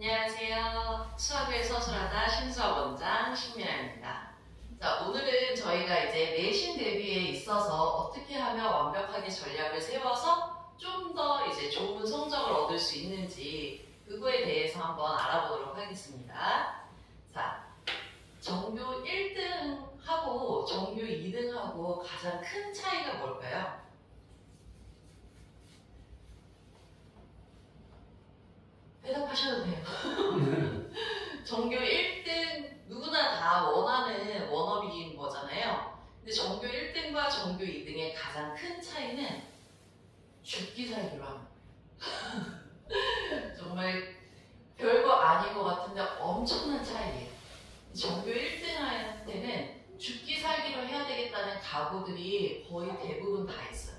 안녕하세요. 수학을 서술하다 신수학 원장 신미라입니다. 자, 오늘은 저희가 이제 내신 대비에 있어서 어떻게 하면 완벽하게 전략을 세워서 좀 더 이제 좋은 성적을 얻을 수 있는지 그거에 대해서 한번 알아보도록 하겠습니다. 자, 전교 1등하고 전교 2등하고 가장 큰 차이가 뭘까요? 대답하셔도 돼요. 전교 1등 누구나 다 원하는 워너비인 거잖아요. 근데 전교 1등과 전교 2등의 가장 큰 차이는 죽기 살기로 합니다. 정말 별거 아닌 것 같은데 엄청난 차이예요. 전교 1등한테는 죽기 살기로 해야 되겠다는 각오들이 거의 대부분 다 있어요.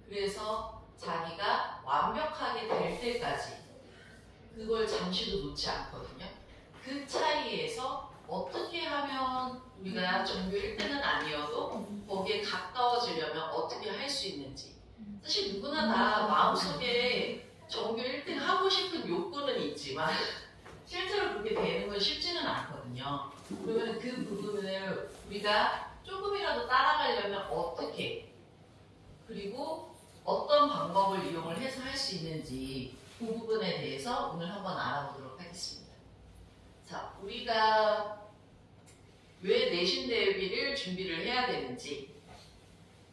그래서 자기가 완벽하게 될 때까지 그걸 잠시도 놓지 않거든요. 그 차이에서 어떻게 하면 우리가 전교 1등은 아니어도 거기에 가까워지려면 어떻게 할 수 있는지. 사실 누구나 다 마음속에 전교 1등 하고 싶은 욕구는 있지만 실제로 그렇게 되는 건 쉽지는 않거든요. 그러면 그 부분을 우리가 조금이라도 따라가려면 어떻게, 그리고 어떤 방법을 이용을 해서 할 수 있는지 그 부분에 대해서 오늘 한번 알아보도록 하겠습니다. 자, 우리가 왜 내신 대비를 준비를 해야 되는지.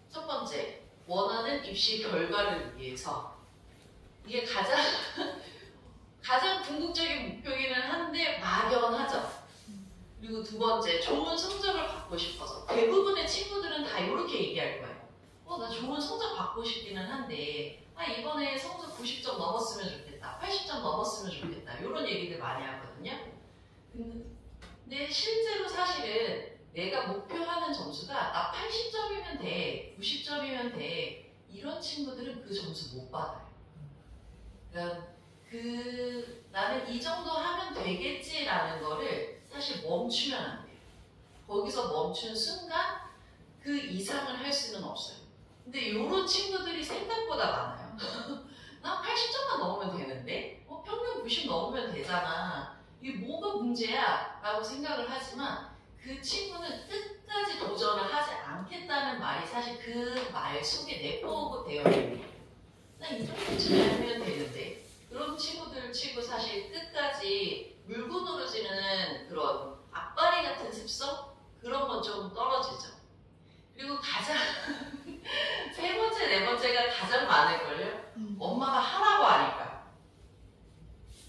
첫 번째, 원하는 입시 결과를 위해서. 이게 가장 궁극적인 목표이기는 한데 막연하죠. 그리고 두 번째, 좋은 성적을 받고 싶어서. 대부분의 친구들은 다 이렇게 얘기할 거예요. 나 좋은 성적 받고 싶기는 한데 이번에 성적 90점 넘었으면 좋겠다, 80점 넘었으면 좋겠다, 이런 얘기들 많이 하거든요. 근데 실제로 사실은 내가 목표하는 점수가 나 80점이면 돼, 90점이면 돼, 이런 친구들은 그 점수 못 받아요. 그러니까 나는 이 정도 하면 되겠지라는 거를 사실 멈추면 안 돼요. 거기서 멈춘 순간 그 이상을 할 수는 없어요. 근데 이런 친구들이 생각보다 많아요. 나 80점만 넣으면 되는데? 평균 90 넣으면 되잖아. 이게 뭐가 문제야? 라고 생각을 하지만 그 친구는 끝까지 도전을 하지 않겠다는 말이 사실 그 말 속에 내포되어 있는 거예요. 나 이 정도쯤 하면 되는데? 그런 친구들 치고 사실 끝까지 물고 늘어지는 그런 악바리 같은 습성? 그런 건 좀 떨어지죠. 그리고 가장 세 번째, 네 번째가 가장 많을걸요? 엄마가 하라고 하니까.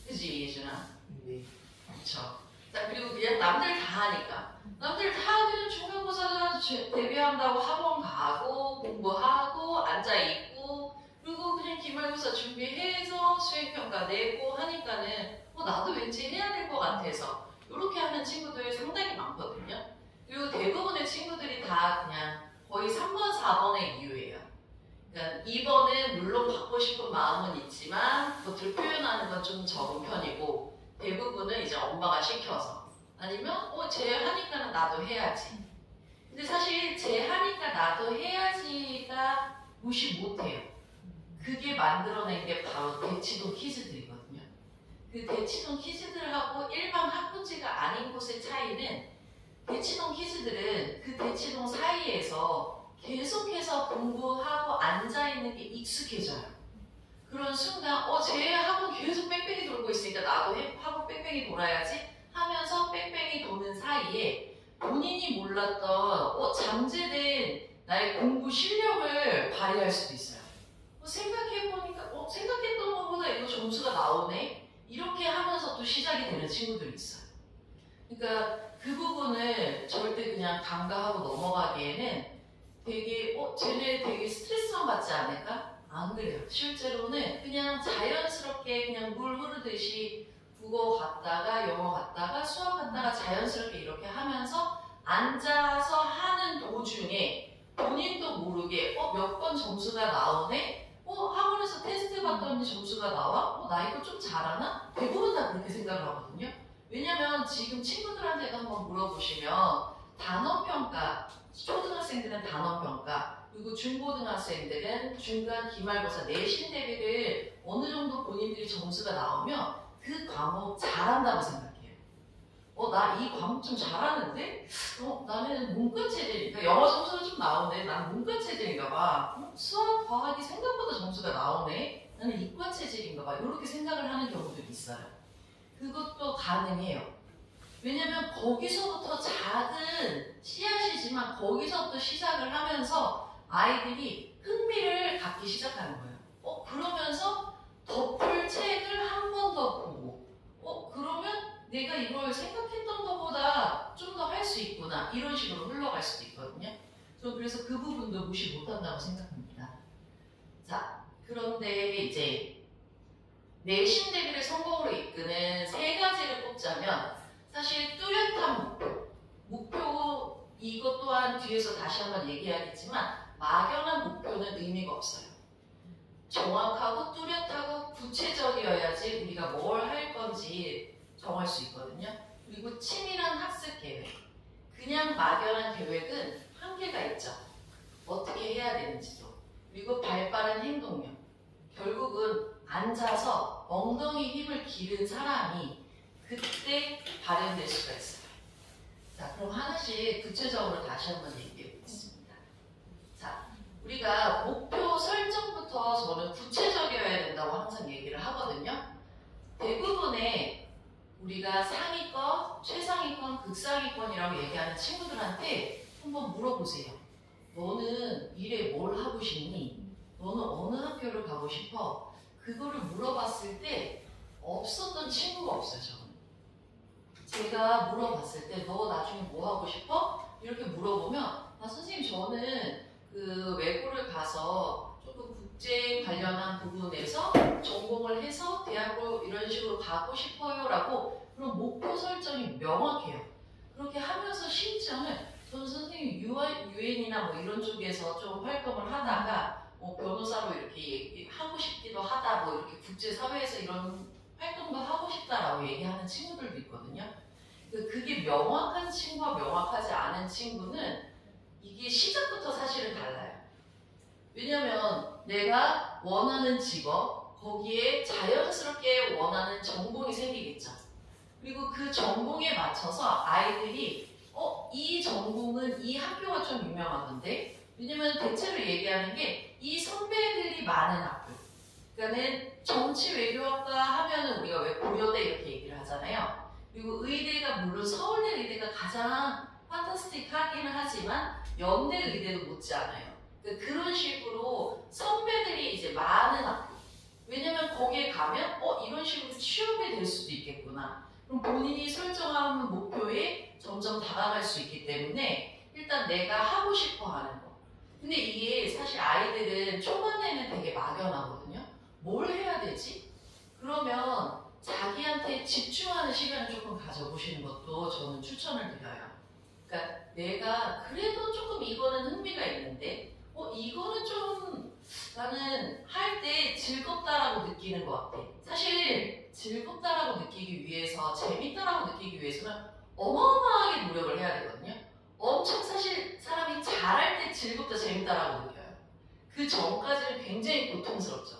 그지, 예준아? 네. 그쵸. 자, 그리고 그냥 남들 다 하니까. 남들 다 하면 중간고사 데뷔한다고 학원 가고, 공부하고, 앉아있고, 그리고 그냥 기말고사 준비해서 수행평가 내고 하니까는 나도 왠지 해야 될 것 같아서 이렇게 하는 친구들이 상당히 많거든요. 그리고 대부분의 친구들이 다 그냥 거의 3번, 4번의 이유예요. 그러니까 2번은 물론 받고 싶은 마음은 있지만 그것들을 표현하는 건 좀 적은 편이고, 대부분은 이제 엄마가 시켜서, 아니면 쟤 하니까 나도 해야지. 근데 사실 쟤 하니까 나도 해야지가 무시 못해요. 그게 만들어낸 게 바로 대치동 키즈들이거든요. 그 대치동 키즈들하고 일반 학군지가 아닌 곳의 차이는, 대치동 키즈들은 그 대치동 사이에서 계속해서 공부하고 앉아있는 게 익숙해져요. 그런 순간 쟤 학원 계속 뺑뺑이 돌고 있으니까 나도 학원 뺑뺑이 돌아야지 하면서 뺑뺑이 도는 사이에 본인이 몰랐던 잠재된 나의 공부 실력을 발휘할 수도 있어요. 생각해보니까 생각했던 것보다 이거 점수가 나오네? 이렇게 하면서 또 시작이 되는 친구들이 있어요. 그러니까 그 부분을 절대 그냥 간과하고 넘어가기에는 되게 쟤네 되게 스트레스만 받지 않을까? 안 그래요. 실제로는 그냥 자연스럽게 그냥 물 흐르듯이 국어 갔다가 영어 갔다가 수학 갔다가 자연스럽게 이렇게 하면서 앉아서 하는 도중에 본인도 모르게 몇 번 점수가 나오네? 학원에서 테스트 봤더니 점수가 나와? 나 이거 좀 잘하나? 대부분 다 그렇게 생각을 하거든요. 왜냐면 지금 친구들한테도 한번 물어보시면 단원평가, 초등학생들은 단원평가, 그리고 중고등학생들은 중간 기말고사 내신 대비를 어느 정도 본인들이 점수가 나오면 그 과목 잘한다고 생각해요. 나 이 과목 좀 잘하는데? 나는 문과 체제니까 영어 점수가 좀 나오네. 나는 문과 체제인가 봐. 수학, 과학이 생각보다 점수가 나오네. 나는 이과 체제인가 봐. 이렇게 생각을 하는 경우들이 있어요. 그것도 가능해요. 왜냐면 거기서부터 작은 씨앗이지만 거기서부터 시작을 하면서 아이들이 흥미를 갖기 시작하는 거예요. 그러면서 덧풀 책을 한 번 더 보고 그러면 내가 이걸 생각했던 것보다 좀 더 할 수 있구나. 이런 식으로 흘러갈 수도 있거든요. 저 그래서 그 부분도 무시 못한다고 생각합니다. 자, 그런데 이제 내신 대비를 성공으로 이끄는 세 가지를 꼽자면 사실 뚜렷한 목표 이것 또한 뒤에서 다시 한번 얘기하겠지만 막연한 목표는 의미가 없어요. 정확하고 뚜렷하고 구체적이어야지 우리가 뭘 할 건지 정할 수 있거든요. 그리고 치밀한 학습 계획. 그냥 막연한 계획은 한계가 있죠. 어떻게 해야 되는지도. 그리고 발빠른 행동력. 결국은 앉아서 엉덩이 힘을 기른 사람이 그때 발현될 수가 있어요. 자, 그럼 하나씩 구체적으로 다시 한번 얘기해 보겠습니다. 자, 우리가 목표 설정부터 저는 구체적이어야 된다고 항상 얘기를 하거든요. 대부분의 우리가 상위권, 최상위권, 극상위권이라고 얘기하는 친구들한테 한번 물어보세요. 너는 미래에 뭘 하고 싶니? 너는 어느 학교를 가고 싶어? 그거를 물어봤을 때 없었던 친구가 없어요, 저는. 제가 물어봤을 때 너 나중에 뭐 하고 싶어? 이렇게 물어보면 선생님 저는 그 외고를 가서 조금 국제 관련한 부분에서 전공을 해서 대학으로 이런 식으로 가고 싶어요 라고 그런 목표 설정이 명확해요. 그렇게 하면서 심지어는 저는 선생님 유엔이나 뭐 이런 쪽에서 좀 활동을 하다가 변호사로 이렇게 하고 싶기도 하다 뭐 이렇게 국제사회에서 이런 활동도 하고 싶다라고 얘기하는 친구들도 있거든요. 그게 명확한 친구와 명확하지 않은 친구는 이게 시작부터 사실은 달라요. 왜냐면 내가 원하는 직업, 거기에 자연스럽게 원하는 전공이 생기겠죠. 그리고 그 전공에 맞춰서 아이들이 이 전공은 이 학교가 좀 유명하던데 왜냐면 대체로 얘기하는 게 이 선배들이 많은 학교 그러니까는 정치 외교학과 하면은 우리가 왜 고려대 이렇게 얘기를 하잖아요. 그리고 의대가 물론 서울대 의대가 가장 판타스틱하기는 하지만 연대 의대도 못지않아요. 그러니까 그런 식으로 선배들이 이제 많은 학교 왜냐면 거기에 가면 이런 식으로 취업이 될 수도 있겠구나. 그럼 본인이 설정한 목표에 점점 다가갈 수 있기 때문에 일단 내가 하고 싶어 하는 거. 근데 이게 사실 아이들은 초반에는 되게 막연하거든요. 뭘 해야 되지? 그러면 자기한테 집중하는 시간을 조금 가져보시는 것도 저는 추천을 드려요. 그러니까 내가 그래도 조금 이거는 흥미가 있는데 이거는 좀 나는 할 때 즐겁다라고 느끼는 것 같아. 사실 즐겁다라고 느끼기 위해서 재밌다라고 느끼기 위해서는 어마어마하게 노력을 해야 되거든요. 엄청 사실 사람이 잘할 때 즐겁다 재밌다라고 느껴요. 그 전까지는 굉장히 고통스럽죠.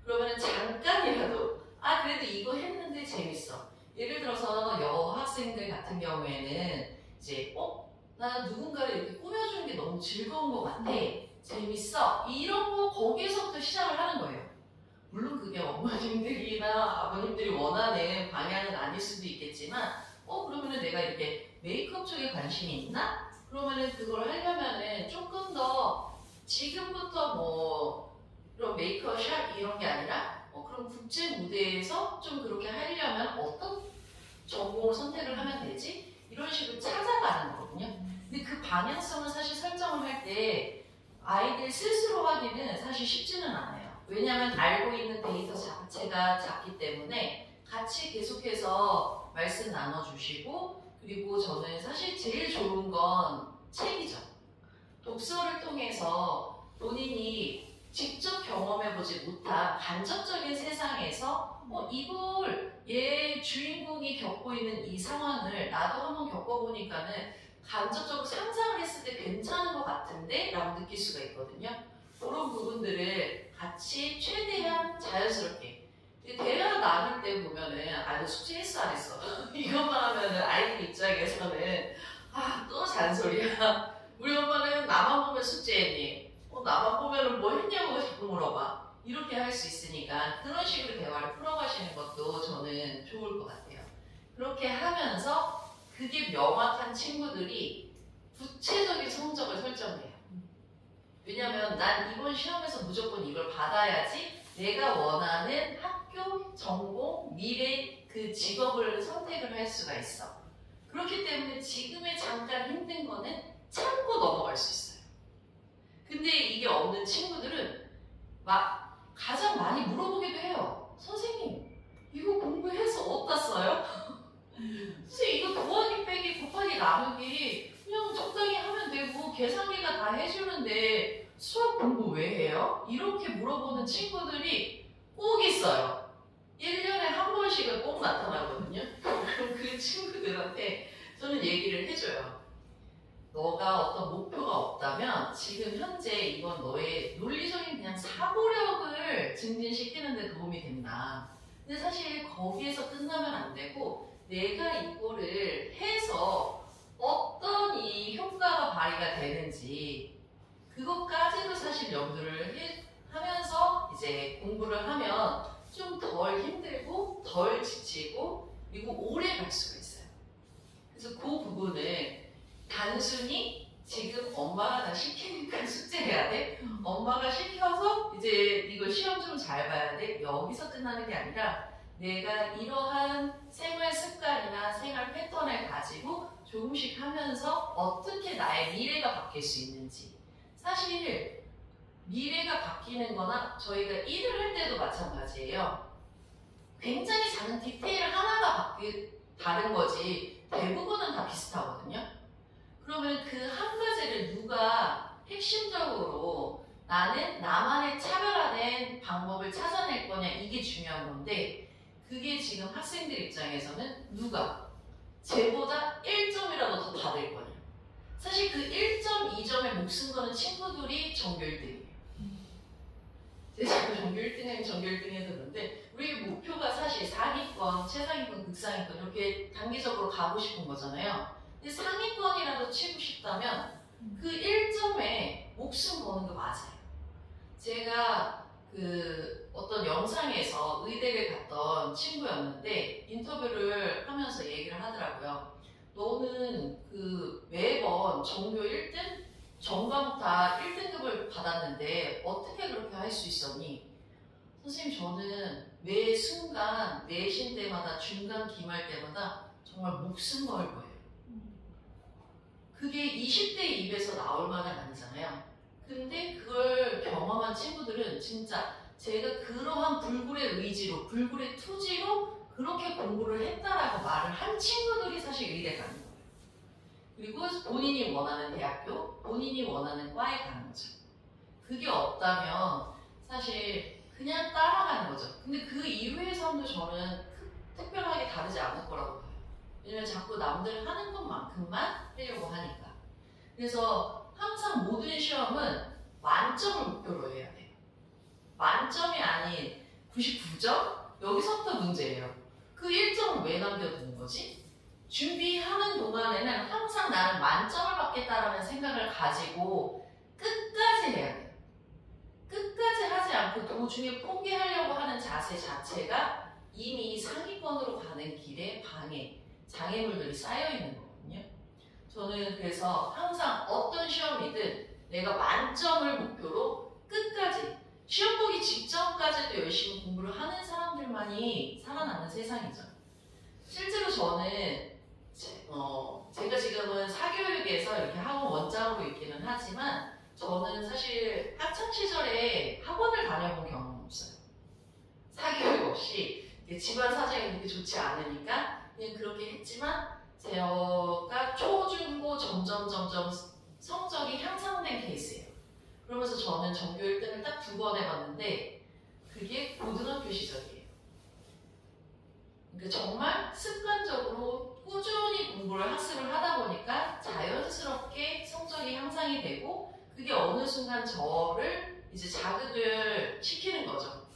그러면 잠깐이라도 그래도 이거 했는데 재밌어. 예를 들어서 여학생들 같은 경우에는 이제 나 누군가를 이렇게 꾸며주는 게 너무 즐거운 것 같아. 재밌어. 이런 거 거기에서부터 시작을 하는 거예요. 물론 그게 어머님들이나 아버님들이 원하는 방향은 아닐 수도 있겠지만 그러면은 내가 이렇게 메이크업 쪽에 관심이 있나? 그러면은 그걸 하려면은 조금 더 지금부터 뭐 그런 메이크업 샵 이런 게 아니라 그런 국제 무대에서 좀 그렇게 하려면 어떤 전공을 선택을 하면 되지? 이런 식으로 찾아가는 거거든요. 근데 그 방향성을 사실 설정을 할 때 아이들 스스로 하기는 사실 쉽지는 않아요. 왜냐하면 알고 있는 데이터 자체가 작기 때문에 같이 계속해서 말씀 나눠주시고 그리고 저는 사실 제일 좋은 건 책이죠. 독서를 통해서 본인이 직접 경험해보지 못한 간접적인 세상에서 이걸 얘 주인공이 겪고 있는 이 상황을 나도 한번 겪어보니까는 간접적으로 상상을 했을 때 괜찮은 것 같은데? 라고 느낄 수가 있거든요. 그런 부분들을 같이 최대한 자연스럽게 대화 나눌 때 보면은 너 숙제 했어 안 했어? 이것만 하면은 아이들 입장에서는 또 잔소리야. 우리 엄마는 나만 보면 숙제했니? 나만 보면은 뭐 했냐고 자꾸 물어봐. 이렇게 할 수 있으니까 그런 식으로 대화를 풀어가시는 것도 저는 좋을 것 같아요. 그렇게 하면서 그게 명확한 친구들이 구체적인 성적을 설정해요. 왜냐면 난 이번 시험에서 무조건 이걸 받아야지 내가 원하는 학교, 전공, 미래 그 직업을 선택을 할 수가 있어. 그렇기 때문에 지금의 잠깐 힘든 거는 참고 넘어갈 수 있어요. 근데 이게 없는 친구들은 막 가장 많이 물어보기도 해요. 선생님, 이거 공부해서 어디다 써요? 선생님, 이거 더하기, 빼기, 곱하기, 나누기 그냥 적당히 하면 되고 계산기가 다 해주는데 수학 공부 왜 해요? 이렇게 물어보는 친구들이 꼭 있어요. 1년에 한 번씩은 꼭 나타나거든요. 그럼 그 친구들한테 저는 얘기를 해줘요. 너가 어떤 목표가 없다면 지금 현재 이건 너의 논리적인 그냥 사고력을 증진시키는 데 도움이 된다. 근데 사실 거기에서 끝나면 안 되고 내가 이거를 해서 어떤 이 효과가 발휘가 되는지 그것까지도 사실 염두를 하면서 이제 공부를 하면 좀 덜 힘들고 덜 지치고 그리고 오래 갈 수가 있어요. 그래서 그 부분을 단순히 지금 엄마가 나 시키니까 숙제해야 돼? 엄마가 시켜서 이제 이거 시험 좀 잘 봐야 돼? 여기서 끝나는 게 아니라 내가 이러한 생활 습관이나 생활 패턴을 가지고 조금씩 하면서 어떻게 나의 미래가 바뀔 수 있는지. 사실 미래가 바뀌는 거나 저희가 일을 할 때도 마찬가지예요. 굉장히 작은 디테일 하나가 다른 거지 대부분은 다 비슷하거든요. 그러면 그 한 가지를 누가 핵심적으로 나는 나만의 차별화된 방법을 찾아낼 거냐 이게 중요한 건데 그게 지금 학생들 입장에서는 누가 쟤보다 1점이라도 더 받을 거냐. 사실 그 1점, 2점에 목숨 거는 친구들이 전교 1등이에요. 제가 자꾸 전교 1등, 전교 1등 해서 그런데 우리 목표가 사실 상위권, 최상위권, 극상위권 이렇게 단계적으로 가고 싶은 거잖아요. 근데 상위권이라도 치고 싶다면 그 1점에 목숨 거는 거 맞아요. 제가 그 어떤 영상에서 의대를 갔던 친구였는데 인터뷰를 하면서 얘기를 하더라고요. 너는 그 매번 전교 1등? 전과목 다 1등급을 받았는데 어떻게 그렇게 할 수 있었니? 선생님 저는 매 순간 내신 때마다 중간 기말 때마다 정말 목숨 걸 거예요. 그게 20대 입에서 나올 말은 아니잖아요. 근데 그걸 경험한 친구들은 진짜 제가 그러한 불굴의 의지로, 불굴의 투지로 그렇게 공부를 했다라고 말을 한 친구들이 사실 의대 가는 거예요. 그리고 본인이 원하는 대학교, 본인이 원하는 과에 가는 거죠. 그게 없다면 사실 그냥 따라가는 거죠. 근데 그 이후의 삶도 저는 특별하게 다르지 않을 거라고 봐요. 왜냐면 자꾸 남들 하는 것만큼만 하려고 하니까. 그래서 항상 모든 시험은 만점을 목표로 해야 돼요. 만점이 아닌 99점? 여기서부터 문제예요. 그 1점을 왜 남겨두는 거지? 준비하는 동안에는 항상 나는 만점을 받겠다라는 생각을 가지고 끝까지 해야 돼요. 끝까지 하지 않고 도중에 포기하려고 하는 자세 자체가 이미 상위권으로 가는 길에 방해, 장애물들이 쌓여있는 거거든요. 저는 그래서 항상 어떤 시험이든 내가 만점을 목표로 끝까지 시험 보기 직전까지도 열심히 공부를 하는 사람들만이 살아남는 세상이죠. 실제로 저는 제가 지금은 사교육에서 이렇게 학원 원장으로 있기는 하지만 저는 사실 학창시절에 학원을 다녀본 경험은 없어요. 사교육 없이 집안 사정이 그렇게 좋지 않으니까 그냥 그렇게 했지만 제가 초, 중, 고 점점 성적이 향상된 케이스예요. 그러면서 저는 전교 1등을 딱 2번 해봤는데 그게 고등학교 시절이에요. 그러니까 정말 습관적으로 꾸준히 공부를 학습을 하다 보니까 자연스럽게 성적이 향상이 되고 그게 어느 순간 저를 이제 자극을 시키는 거죠.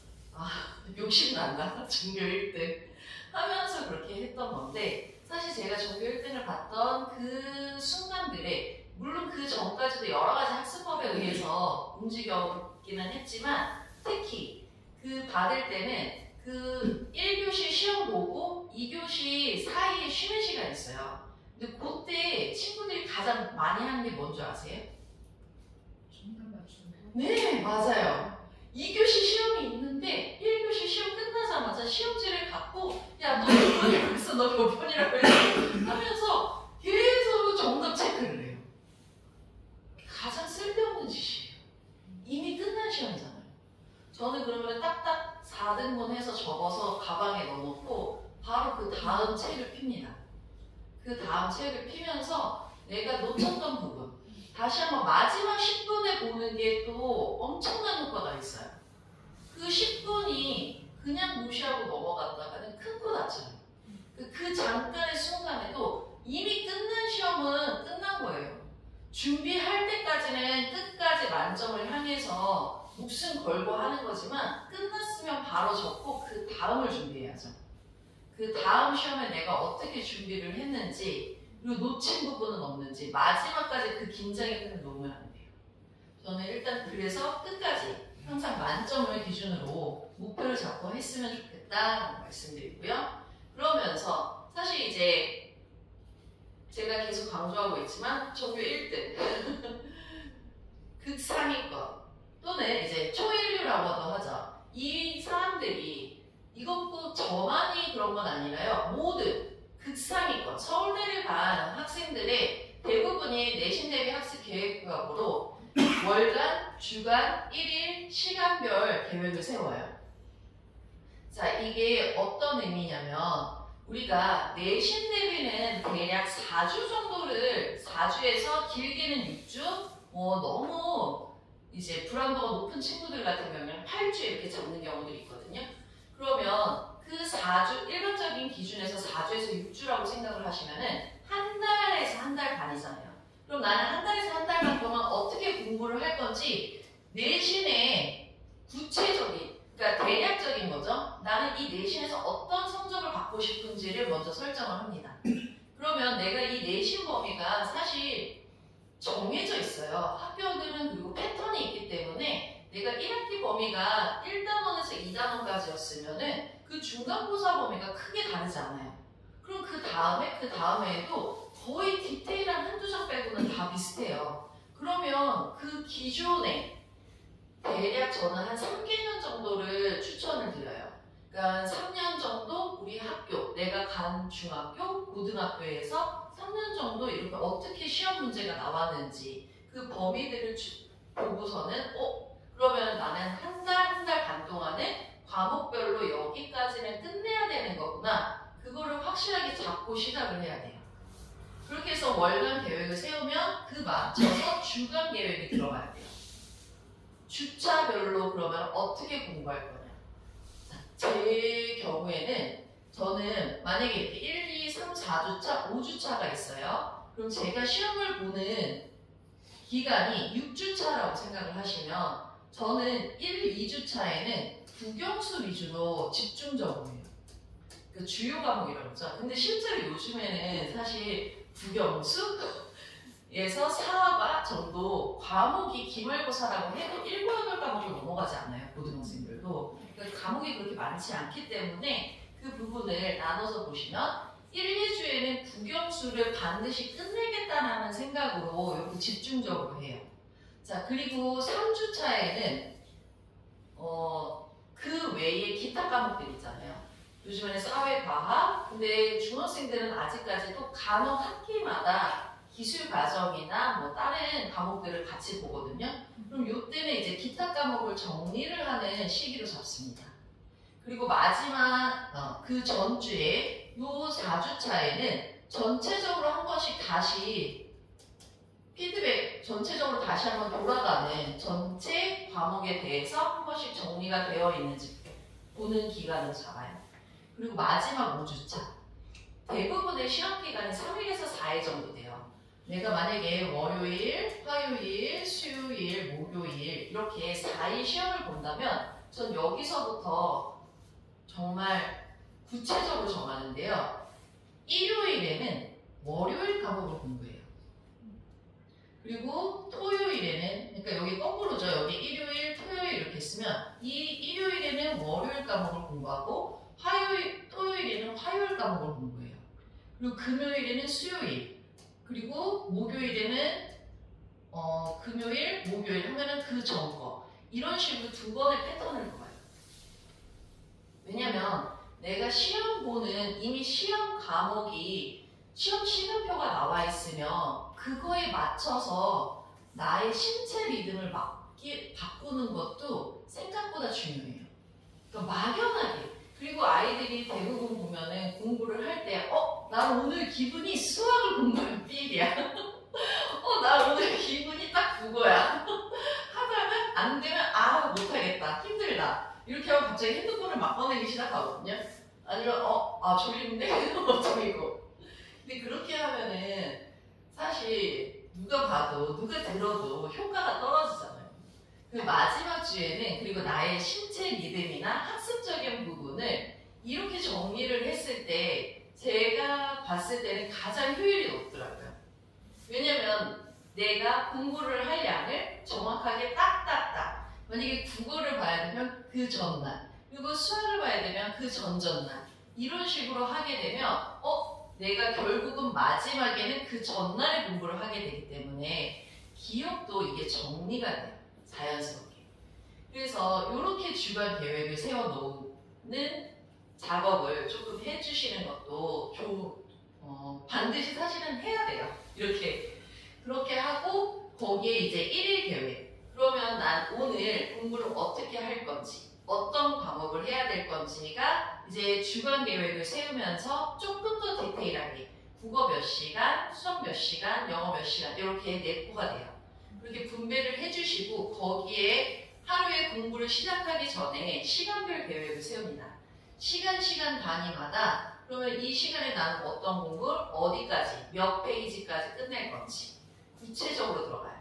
욕심난다. 전교 1등 하면서 그렇게 했던 건데, 사실 제가 전교 1등을 받던 그 순간들에 물론 그 전까지도 여러 가지 학습법에 의해서 움직였기는 했지만, 특히 그 받을 때는 그 1교시 시험 보고 2교시 사이에 쉬는 시간이 있어요. 근데 그때 친구들이 가장 많이 하는 게 뭔지 아세요? 정답 맞추는 거? 네, 맞아요. 2교시 시험이 있는데 1교시 시험 끝나자마자 시험지를 갖고, 야, 너 몇 번이라고 했어? 너 몇 번이라고 했어? 하면서 계속 정답 체크를 해요. 가장 쓸데없는 짓이에요. 이미 끝난 시험이잖아요. 저는 그러면 딱딱 4등분 해서 접어서 가방에 넣어놓고 바로 그 다음 책을 핍니다. 그 다음 책을 피면서 내가 놓쳤던 부분 다시 한번 마지막 10분에 보는 게 또 엄청난 효과가 있어요. 그 10분이 그냥 무시하고 넘어갔다가는 큰 코 다쳐요. 그 잠깐의 순간에도 이미 끝난 시험은 끝난 거예요. 준비할 때까지는 끝까지 만점을 향해서 목숨 걸고 하는 거지만, 끝났으면 바로 접고 그 다음을 준비해야죠. 그 다음 시험에 내가 어떻게 준비를 했는지, 그리고 놓친 부분은 없는지 마지막까지 그 긴장의 끈을 놓으면 안 돼요. 저는 일단 그래서 끝까지 항상 만점을 기준으로 목표를 잡고 했으면 좋겠다라고 말씀드리고요. 그러면서 사실 이제 제가 계속 강조하고 있지만 전교 1등 극상위권 또는 이제 초일류라고도 하죠. 이 사람들이 이것 꼭 저만이 그런 건 아니라요. 모든 극상위권 서울대를 간 학생들의 대부분이 내신 대비 학습 계획표로 월간, 주간, 1일, 시간별 계획을 세워요. 자, 이게 어떤 의미냐면, 우리가 내신 대비는 대략 4주 정도를, 4주에서 길게는 6주, 너무 이제 불안도가 높은 친구들 같은 경우는 8주 이렇게 잡는 경우들이 있거든요. 그러면 그 4주, 일반적인 기준에서 4주에서 6주라고 생각을 하시면은 한 달에서 한 달 반이잖아요. 그럼 나는 한 달에서 한 달 반 동안 어떻게 공부를 할 건지 내신에 구체적인, 그러니까 대략적인 거죠. 나는 이 내신에서 어떤 성적을 받고 싶은지를 먼저 설정을 합니다. 그러면 내가 이 내신 범위가 사실 정해져 있어요. 학교들은 그리고 패턴이 있기 때문에 내가 1학기 범위가 1단원에서 2단원까지였으면은 그 중간고사 범위가 크게 다르지 않아요. 그럼 그 다음에도 거의 디테일한 한두 장 빼고는 다 비슷해요. 그러면 그 기존에 대략 저는 한 3개년 정도를 추천을 드려요. 그러니까 3년 정도 우리 학교, 내가 간 중학교, 고등학교에서 3년 정도 이렇게 어떻게 시험 문제가 나왔는지 그 범위들을 보고서는 그러면 나는 한 달 반 동안에 과목별로 여기까지는 끝내야 되는 거구나. 그거를 확실하게 잡고 시작을 해야 돼요. 그렇게 해서 월간 계획을 세우면 그 맞춰서 주간 계획이 들어가야 돼요. 주차별로 그러면 어떻게 공부할 거냐. 제 경우에는 저는 만약에 이렇게 1, 2, 3, 4주차, 5주차가 있어요. 그럼 제가 시험을 보는 기간이 6주차라고 생각을 하시면 저는 1, 2주차에는 국영수 위주로 집중적으로 해요. 그 주요 과목이라고 하죠. 근데 실제로 요즘에는 사실 국영수에서 4과 정도 과목이 기말고사라고 해도 7, 8과목을 넘어가지 않아요. 고등학생들도. 그러니까 과목이 그렇게 많지 않기 때문에 그 부분을 나눠서 보시면 1, 2주에는 국영수를 반드시 끝내겠다는 생각으로 이렇게 집중적으로 해요. 자, 그리고 3주차에는 그 외에 기타 과목들 있잖아요. 요즘에는 사회과학, 근데 중학생들은 아직까지도 간혹 학기마다 기술 과정이나 뭐 다른 과목들을 같이 보거든요. 그럼 이때는 이제 기타 과목을 정리를 하는 시기로 잡습니다. 그리고 마지막 그 전주에 요 4주차에는 전체적으로 한 번씩 다시 피드백, 전체적으로 다시 한번 돌아가는 전체 과목에 대해서 한 번씩 정리가 되어 있는지 보는 기간을 잡아요. 그리고 마지막 5주차. 대부분의 시험 기간이 3일에서 4일 정도 돼요. 내가 만약에 월요일, 화요일, 수요일, 목요일 이렇게 4일 시험을 본다면 전 여기서부터 정말 구체적으로 정하는데요. 일요일에는 월요일 과목을 공부해요. 그리고 토요일에는, 그러니까 여기 거꾸로죠. 여기 일요일, 토요일 이렇게 쓰면 이 일요일에는 월요일 과목을 공부하고 토요일에는 화요일 과목을 공부해요. 그리고 금요일에는 수요일, 그리고 목요일에는 금요일, 목요일 하면은 그 전 거. 이런 식으로 두 번의 패턴을 봐요. 왜냐면 내가 시험 보는 이미 시험 과목이 시험 시간표가 나와 있으면 그거에 맞춰서 나의 신체 리듬을 바꾸는 것도 생각보다 중요해요. 그러니까 막연하게. 그리고 아이들이 대부분 보면은 공부를 할 때, 나 오늘 기분이 수학을 공부할 필이야. 나 오늘 기분이 딱 국어야. 하다가 안 되면, 못하겠다. 힘들다. 이렇게 하면 갑자기 핸드폰을 막 꺼내기 시작하거든요. 아니면, 졸린데? 졸리고. 근데 그렇게 하면은 사실 누가 봐도, 누가 들어도 효과가 떨어지잖아요. 그 마지막 주에는 그리고 나의 신체 리듬이나 학습적인 부분을 이렇게 정리를 했을 때 제가 봤을 때는 가장 효율이 높더라고요. 왜냐면 내가 공부를 할 양을 정확하게 딱딱딱, 만약에 국어를 봐야 되면 그 전날, 그리고 수학을 봐야 되면 그 전전날, 이런 식으로 하게 되면 내가 결국은 마지막에는 그 전날에 공부를 하게 되기 때문에 기억도 이게 정리가 돼요. 자연스럽게. 그래서 이렇게 주간 계획을 세워놓는 작업을 조금 해주시는 것도 반드시 사실은 해야 돼요. 그렇게 하고 거기에 이제 1일 계획. 그러면 난 오늘 공부를 어떻게 할 건지, 어떤 과목을 해야 될 건지가 이제 주간 계획을 세우면서 조금 더 디테일하게 국어 몇 시간, 수학 몇 시간, 영어 몇 시간 이렇게 내포가 돼요. 그렇게 분배를 해주시고 거기에 하루에 공부를 시작하기 전에 시간별 계획을 세웁니다. 시간 단위마다 그러면 이 시간에 나는 어떤 공부를 어디까지, 몇 페이지까지 끝낼 건지 구체적으로 들어가요.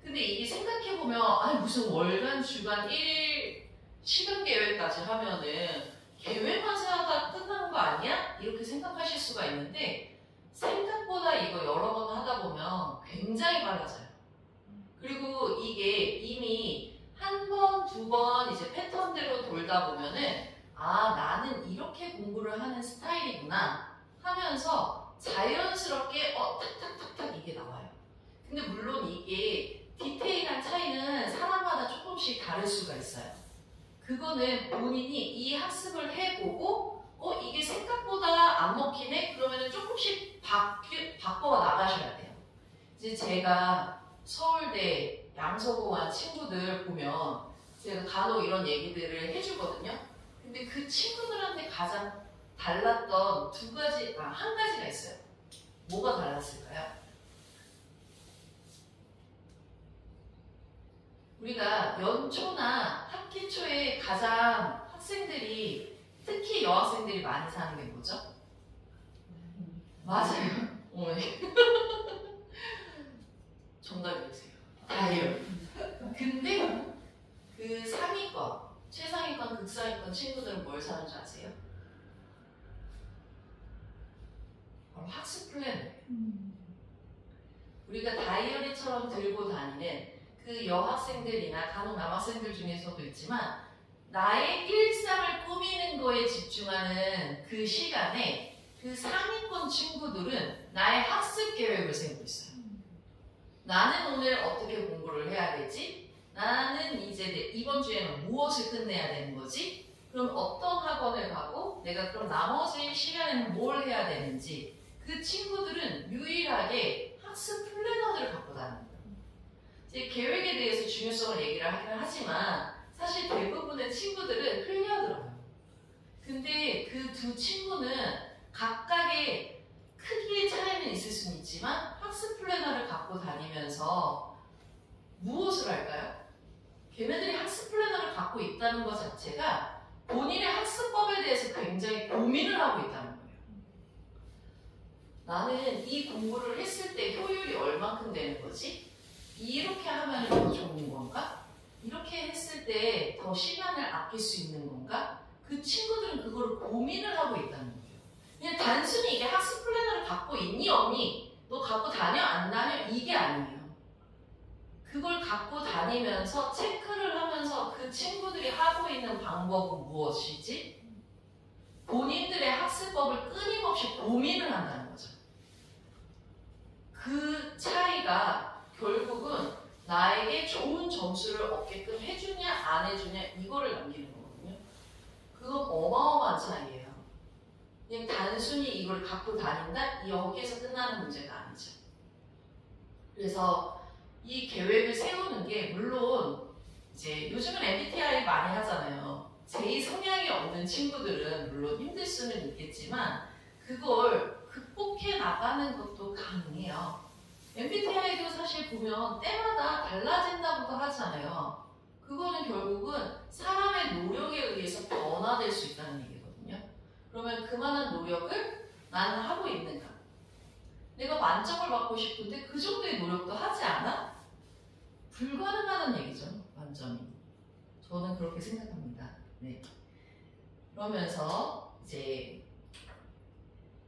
근데 이게 생각해보면 무슨 월간, 주간, 1일 시간 계획까지 하면은 계획만 세우다 끝나는 거 아니야? 이렇게 생각하실 수가 있는데 생각보다 이거 여러 번 하다 보면 굉장히 빨라져요. 그리고 이게 이미 한 번, 두 번 이제 패턴대로 돌다 보면은 나는 이렇게 공부를 하는 스타일이구나 하면서 자연스럽게 탁탁탁탁 이게 나와요. 근데 물론 이게 디테일한 차이는 사람마다 조금씩 다를 수가 있어요. 그거는 본인이 이 학습을 해보고 이게 생각보다 안 먹히네? 그러면 조금씩 바꿔 나가셔야 돼요. 이제 제가 서울대 양서공한 친구들 보면 제가 간혹 이런 얘기들을 해주거든요. 근데 그 친구들한테 가장 달랐던 한 가지가 있어요. 뭐가 달랐을까요? 우리가 연초나 학기 초에 가장 학생들이, 특히 여학생들이 많이 사는 게 뭐죠? 맞아요. 정답이세요. 다이어리. 근데 그 상위권, 최상위권, 극상위권 친구들은 뭘 사는 줄 아세요? 바로 학습 플래너예요. 우리가 다이어리처럼 들고 다니는 그 여학생들이나 간혹 남학생들 중에서도 있지만 나의 일상을 꾸미는 거에 집중하는 그 시간에 그 상위권 친구들은 나의 학습 계획을 세우고 있어요. 나는 오늘 어떻게 공부를 해야 되지? 나는 이제 이번 주에는 무엇을 끝내야 되는 거지? 그럼 어떤 학원을 가고 내가 그럼 나머지 시간에는 뭘 해야 되는지 그 친구들은 유일하게 학습 플래너들을 갖고 다니는 거예요. 이제 계획에 대해서 중요성을 얘기를 하긴 하지만 사실 대부분의 친구들은 흘려들어요. 근데 그 두 친구는 각각의 크기의 차이는 있을 수는 있지만 학습 플래너를 갖고 다니면서 무엇을 할까요? 걔네들이 학습 플래너를 갖고 있다는 것 자체가 본인의 학습법에 대해서 굉장히 고민을 하고 있다는 거예요. 나는 이 공부를 했을 때 효율이 얼만큼 되는 거지? 이렇게 하면 더 좋은 건가? 이렇게 했을 때 더 시간을 아낄 수 있는 건가? 그 친구들은 그걸 그냥 단순히 이게 학습 플래너를 갖고 있니 없니, 너 갖고 다녀 안 다녀 이게 아니에요. 그걸 갖고 다니면서 체크를 하면서 그 친구들이 하고 있는 방법은 무엇이지? 본인들의 학습법을 끊임없이 고민을 한다는 거죠. 그 차이가 결국은 나에게 좋은 점수를 얻게끔 해주냐 안 해주냐 이거를 남기는 거거든요. 그건 어마어마한 차이예요. 그냥 단순히 이걸 갖고 다닌다? 여기에서 끝나는 문제가 아니죠. 그래서 이 계획을 세우는 게 물론 이제 요즘은 MBTI 많이 하잖아요. 제 성향이 없는 친구들은 물론 힘들 수는 있겠지만 그걸 극복해 나가는 것도 가능해요. MBTI도 사실 보면 때마다 달라진다고도 하잖아요. 그거는 결국은 사람의 노력에 의해서 변화될 수 있다는 얘기거든요. 그러면 그만한 노력을 나는 하고 있는가? 내가 만점을 받고 싶은데 그 정도의 노력도 하지 않아? 불가능하다는 얘기죠. 만점이. 저는 그렇게 생각합니다. 네. 그러면서 이제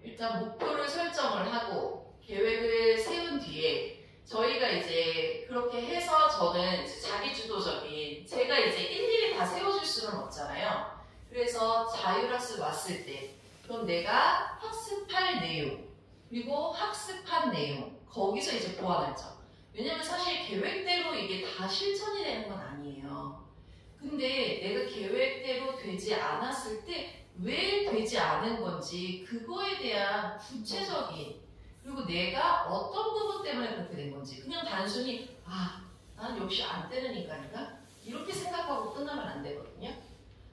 일단 목표를 설정을 하고 계획을 세운 뒤에 저희가 이제 그렇게 해서 저는 이제 자기주도적인 제가 이제 일일이 다 세워줄 수는 없잖아요. 그래서 자율학습 왔을 때 그럼 내가 학습할 내용 그리고 학습한 내용 거기서 이제 보완할 점. 왜냐면 사실 계획대로 이게 다 실천이 되는 건 아니에요. 근데 내가 계획대로 되지 않았을 때 왜 되지 않은 건지 그거에 대한 구체적인 그리고 내가 어떤 부분 때문에 그렇게 된 건지 그냥 단순히 난 역시 안 되는 인간인가? 이렇게 생각하고 끝나면 안 되거든요.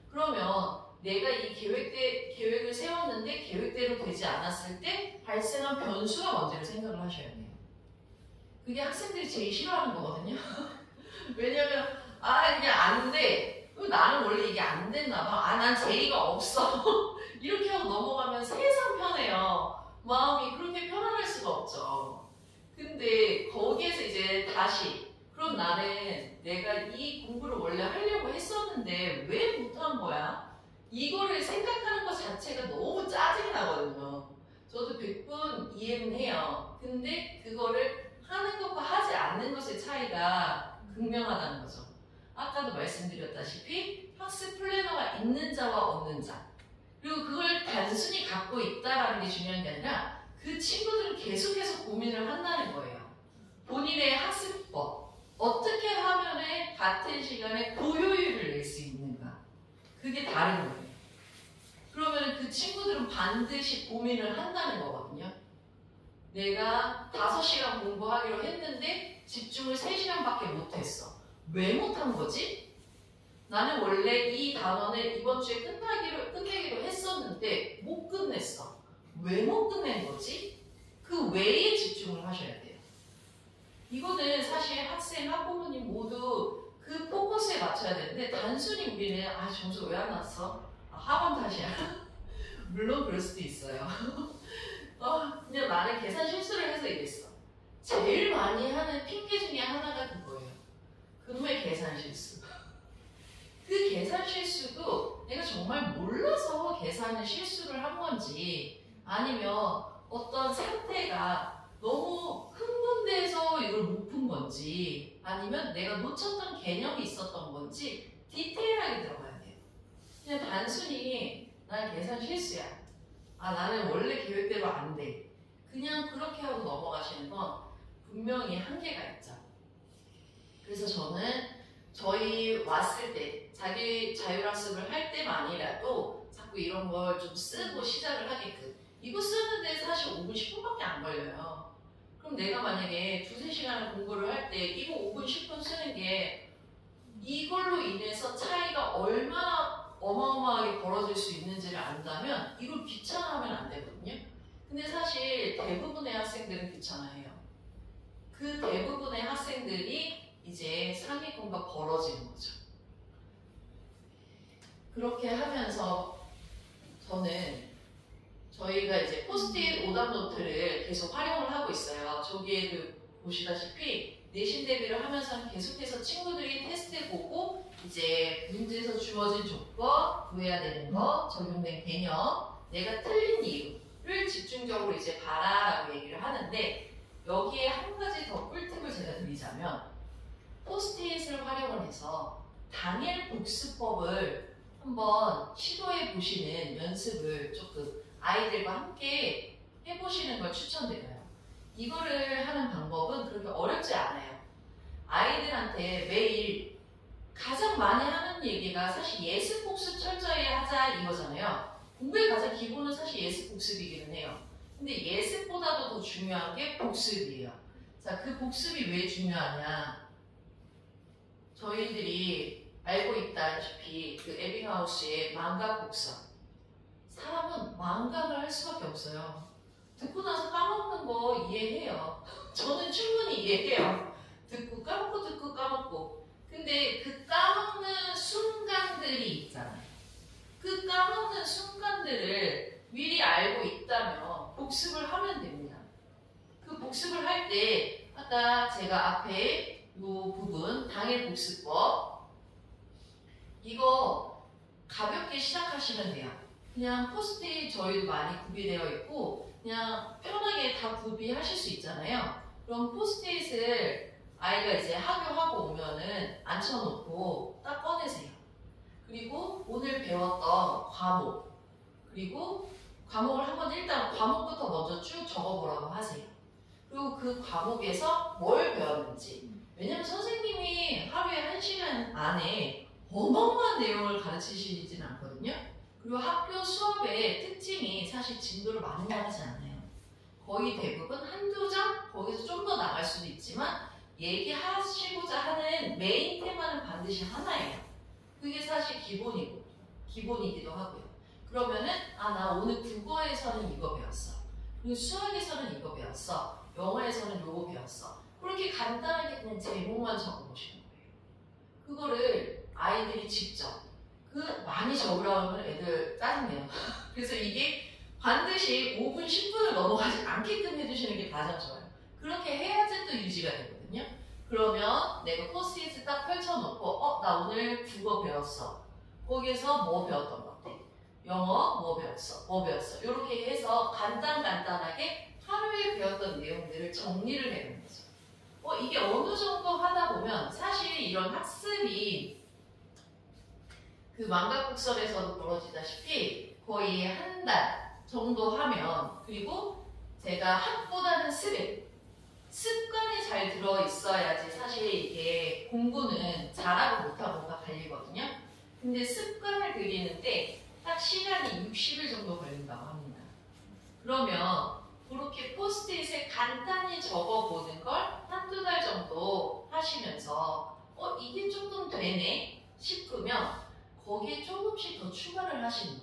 그러면 내가 이 계획을 세웠는데 계획대로 되지 않았을 때 발생한 변수가 뭔지를 생각을 하셔야 돼요. 그게 학생들이 제일 싫어하는 거거든요. 왜냐면 그냥 안 돼. 나는 원래 이게 안 됐나 봐. 난 제의가 없어. 이렇게 하고 넘어가면 세상 편해요. 마음이 그렇게 편안할 수가 없죠. 근데 거기에서 이제 다시 그럼 나는 내가 이 공부를 원래 하려고 했었는데 왜 못한 거야? 이거를 생각하는 것 자체가 너무 짜증이 나거든요. 저도 100번 이해는 해요. 근데 그거를 하는 것과 하지 않는 것의 차이가 극명하다는 거죠. 아까도 말씀드렸다시피 학습 플래너가 있는 자와 없는 자 그리고 그걸 단순히 갖고 있다라는 게 중요한 게 아니라 그 친구들은 계속해서 고민을 한다는 거예요. 본인의 학습법 어떻게 하면 같은 시간에 고효율을 낼 수 있는가 그게 다른 거예요. 그러면 그 친구들은 반드시 고민을 한다는 거거든요. 내가 5시간 공부하기로 했는데 집중을 3시간밖에 못했어. 왜 못한 거지? 나는 원래 이 단원을 이번 주에 끝내기로 했었는데 못 끝냈어. 왜 못 끝낸 거지? 그 왜에 집중을 하셔야 돼요. 이거는 사실 학생, 학부모님 모두 그 포커스에 맞춰야 되는데 단순히 우리는 점수 왜 안 났어? 학원 탓이야. 물론 그럴 수도 있어요. 그냥 나는 계산 실수를 해서 이랬어. 제일 많이 하는 핑계 중에 하나가 그거예요. 그놈의 계산 실수. 그 계산 실수도 내가 정말 몰라서 계산을 실수를 한 건지 아니면 어떤 상태가 너무 흥분돼서 이걸 못 푼 건지 아니면 내가 놓쳤던 개념이 있었던 건지 디테일하게 들어가야 돼요. 그냥 단순히 난 계산 실수야. 나는 원래 계획대로 안 돼. 그냥 그렇게 하고 넘어가시는 건 분명히 한계가 있죠. 그래서 저는 저희 왔을 때 자기 자율학습을 할 때만이라도 자꾸 이런 걸 좀 쓰고 시작을 하게끔 이거 쓰는데 사실 5분 10분밖에 안 걸려요. 그럼 내가 만약에 2-3시간을 공부를 할 때 이거 5분 10분 쓰는 게 이걸로 인해서 차이가 얼마나 어마어마하게 벌어질 수 있는지를 안다면 이걸 귀찮아하면 안 되거든요. 근데 사실 대부분의 학생들은 귀찮아해요. 그 대부분의 학생들이 이제 상위권과 벌어지는 거죠. 그렇게 하면서 저는 저희가 이제 포스트잇 오답 노트를 계속 활용을 하고 있어요. 저기에도 보시다시피 내신 대비를 하면서 계속해서 친구들이 테스트 보고 이제 문제에서 주어진 조건, 구해야 되는 거, 적용된 개념, 내가 틀린 이유 집중적으로 이제 봐라라고 얘기를 하는데 여기에 한 가지 더 꿀팁을 제가 드리자면 포스트잇을 활용을 해서 당일 복습법을 한번 시도해 보시는 연습을 조금 아이들과 함께 해보시는 걸 추천드려요. 이거를 하는 방법은 그렇게 어렵지 않아요. 아이들한테 매일 가장 많이 하는 얘기가 사실 예습 복습 철저히 하자 이거잖아요. 공부의 가장 기본은 사실 예습 복습이기는 해요. 근데 예습보다도 더 중요한 게 복습이에요. 자, 그 복습이 왜 중요하냐? 저희들이 알고 있다시피 그 에빙하우스의 망각 복습. 사람은 망각을 할 수밖에 없어요. 듣고 나서 까먹는 거 이해해요. 저는 충분히 이해해요. 듣고 까먹고. 근데 그 까먹는 순간들이 있잖아요. 그 까먹는 순간들을 미리 알고 있다면 복습을 하면 됩니다. 그 복습을 할 때 아까 제가 앞에 이 부분 당일 복습법 이거 가볍게 시작하시면 돼요. 그냥 포스트잇 저희도 많이 구비되어 있고 그냥 편하게 다 구비하실 수 있잖아요. 그럼 포스트잇을 아이가 이제 학교하고 오면은 앉혀놓고 딱 꺼내세요. 그리고 오늘 배웠던 과목 그리고 과목을 한번 일단 과목부터 먼저 쭉 적어보라고 하세요. 그리고 그 과목에서 뭘 배웠는지 왜냐면 선생님이 하루에 1시간 안에 어마어마한 내용을 가르치시진 않거든요. 그리고 학교 수업의 특징이 사실 진도를 많이 나가지 않아요. 거의 대부분 한두 장 거기서 좀 더 나갈 수도 있지만 얘기하시고자 하는 메인 테마는 반드시 하나예요. 그게 사실 기본이기도 하고요. 그러면은 나 오늘 국어에서는 이거 배웠어. 그리고 수학에서는 이거 배웠어. 영어에서는 요거 배웠어. 그렇게 간단하게 그냥 제목만 적어보시는 거예요. 그거를 아이들이 직접 많이 적으라고 하면 애들 짜증내요. 그래서 이게 반드시 5분, 10분을 넘어가지 않게끔 해주시는 게 가장 좋아요. 그렇게 해야지 또 유지가 되거든요. 그러면 내가 포스트잇을 딱 펼쳐놓고 나 오늘 국어 배웠어. 거기에서 뭐 배웠던 것 같아? 영어 뭐 배웠어? 이렇게 해서 간단하게 하루에 배웠던 내용들을 정리를 해놓는 거죠. 이게 어느 정도 하다 보면 사실 이런 학습이 그 망각국설에서도 벌어지다시피 거의 한 달 정도 하면 그리고 제가 학보다는 습관이 잘 들어있어야지 사실 이게 공부는 잘하고 못하고가 갈리거든요. 근데 습관을 들이는데 딱 시간이 60일 정도 걸린다고 합니다. 그러면 그렇게 포스트잇에 간단히 적어보는 걸 한두 달 정도 하시면서 이게 조금 되네 싶으면 거기에 조금씩 더 추가를 하시는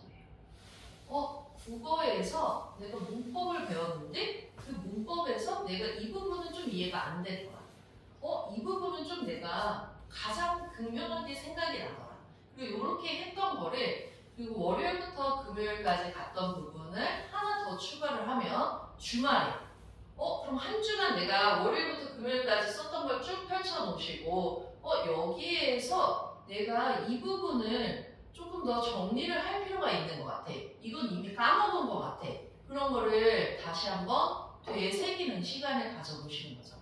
거예요. 국어에서 내가 문법을 배웠는데 그 문법에서 내가 이 부분은 좀 이해가 안 되더라. 이 부분은 좀 내가 가장 극명하게 생각이 나더라. 그리고 이렇게 했던 거를 그리고 월요일부터 금요일까지 갔던 부분을 하나 더 추가를 하면 주말에 그럼 한 주간 내가 월요일부터 금요일까지 썼던 걸 쭉 펼쳐놓으시고 여기에서 내가 이 부분을 조금 더 정리를 할 필요가 있는 것 같아. 이건 이미 까먹은 것 같아. 그런 거를 다시 한번 되새기는 시간을 가져보시는 거죠.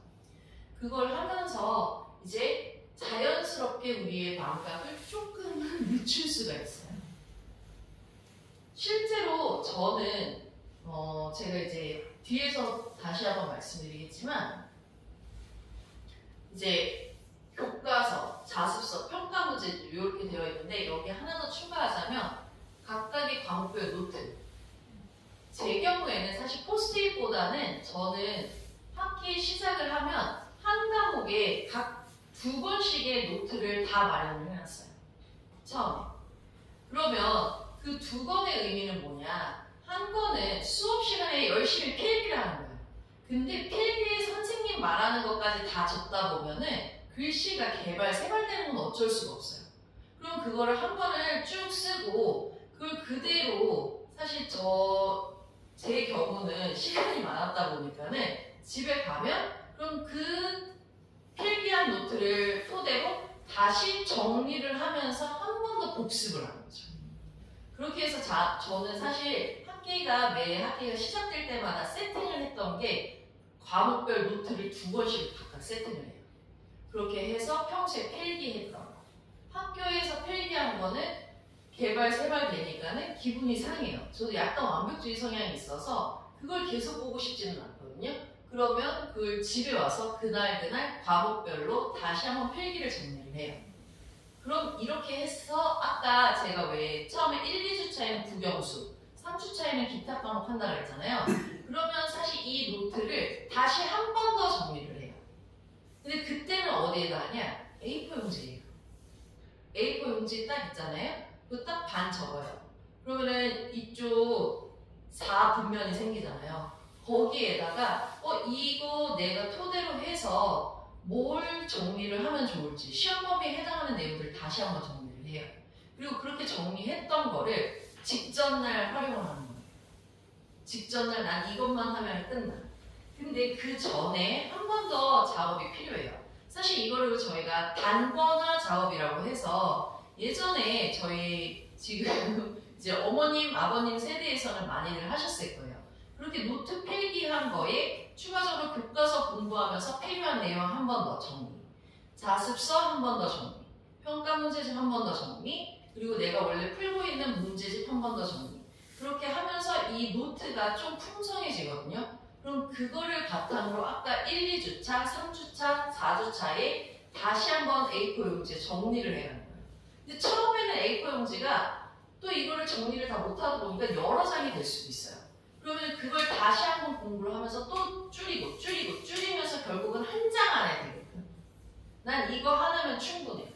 그걸 하면서 이제 자연스럽게 우리의 망각을 조금은 늦출 수가 있어요. 실제로 저는 제가 이제 뒤에서 다시 한번 말씀드리겠지만 이제 교과서, 자습서, 평가 문제 이렇게 되어 있는데 여기 하나 더 추가하자면 각각의 과목별 노트. 제 경우에는 사실 포스트잇보다는 저는 학기 시작을 하면 한 과목에 각 2권씩의 노트를 다 마련을 해놨어요. 처음에. 그러면 그 2권의 의미는 뭐냐? 한 권은 수업 시간에 열심히 필기를 하는 거예요. 근데 필기에 선생님 말하는 것까지 다 적다 보면은 글씨가 세발되는 건 어쩔 수가 없어요. 그럼 그거를 한 번을 쭉 쓰고 그걸 그대로 사실 제 경우는 시간이 많았다 보니까는 집에 가면 그럼 그 필기한 노트를 토대로 다시 정리를 하면서 한 번 더 복습을 하는 거죠. 그렇게 해서 저는 사실 매 학기가 시작될 때마다 세팅을 했던 게 과목별 노트를 2권씩 각각 세팅을 해요. 그렇게 해서 평소에 필기했던 거. 학교에서 필기한 거는 개발 세발 되니까는 기분이 상해요. 저도 약간 완벽주의 성향이 있어서 그걸 계속 보고 싶지는 않거든요. 그러면 그걸 집에 와서 그날 과목별로 다시 한번 필기를 정리를 해요. 그럼 이렇게 해서 아까 제가 왜 처음에 1, 2주차에는 국영수, 3주차에는 기타 과목 한다고 했잖아요. 그러면 사실 이 노트를 다시 한 번 더 정리를 해요. 근데 그때는 어디에다 하냐? A4 용지예요. A4 용지 딱 있잖아요. 그거 딱 반 접어요. 그러면은 이쪽 4분면이 생기잖아요. 거기에다가 이거 내가 토대로 해서 뭘 정리를 하면 좋을지 시험 범위에 해당하는 내용들을 다시 한번 정리를 해요. 그리고 그렇게 정리했던 거를 직전날 활용을 하는 거예요. 직전날 난 이것만 하면 끝나. 근데 그 전에 한 번 더 작업이 필요해요. 사실 이거를 저희가 단권화 작업이라고 해서 예전에 저희 지금 이제 어머님, 아버님 세대에서는 많이들 하셨을 거예요. 그렇게 노트 필기한 거에 추가적으로 교과서 공부하면서 필요한 내용 한 번 더 정리, 자습서 한 번 더 정리, 평가 문제집 한 번 더 정리, 그리고 내가 원래 풀고 있는 문제집 한 번 더 정리. 그렇게 하면서 이 노트가 좀 풍성해지거든요. 그럼 그거를 바탕으로 아까 1, 2주차, 3주차, 4주차에 다시 한번 A4 용지에 정리를 해가는 거예요. 근데 처음에는 A4 용지가 또 이거를 정리를 다 못하다 보니까 여러 장이 될 수도 있어요. 그러면 그걸 다시 한번 공부를 하면서 또 줄이면서 결국은 한 장 안에 되게끔. 난 이거 하나면 충분해요.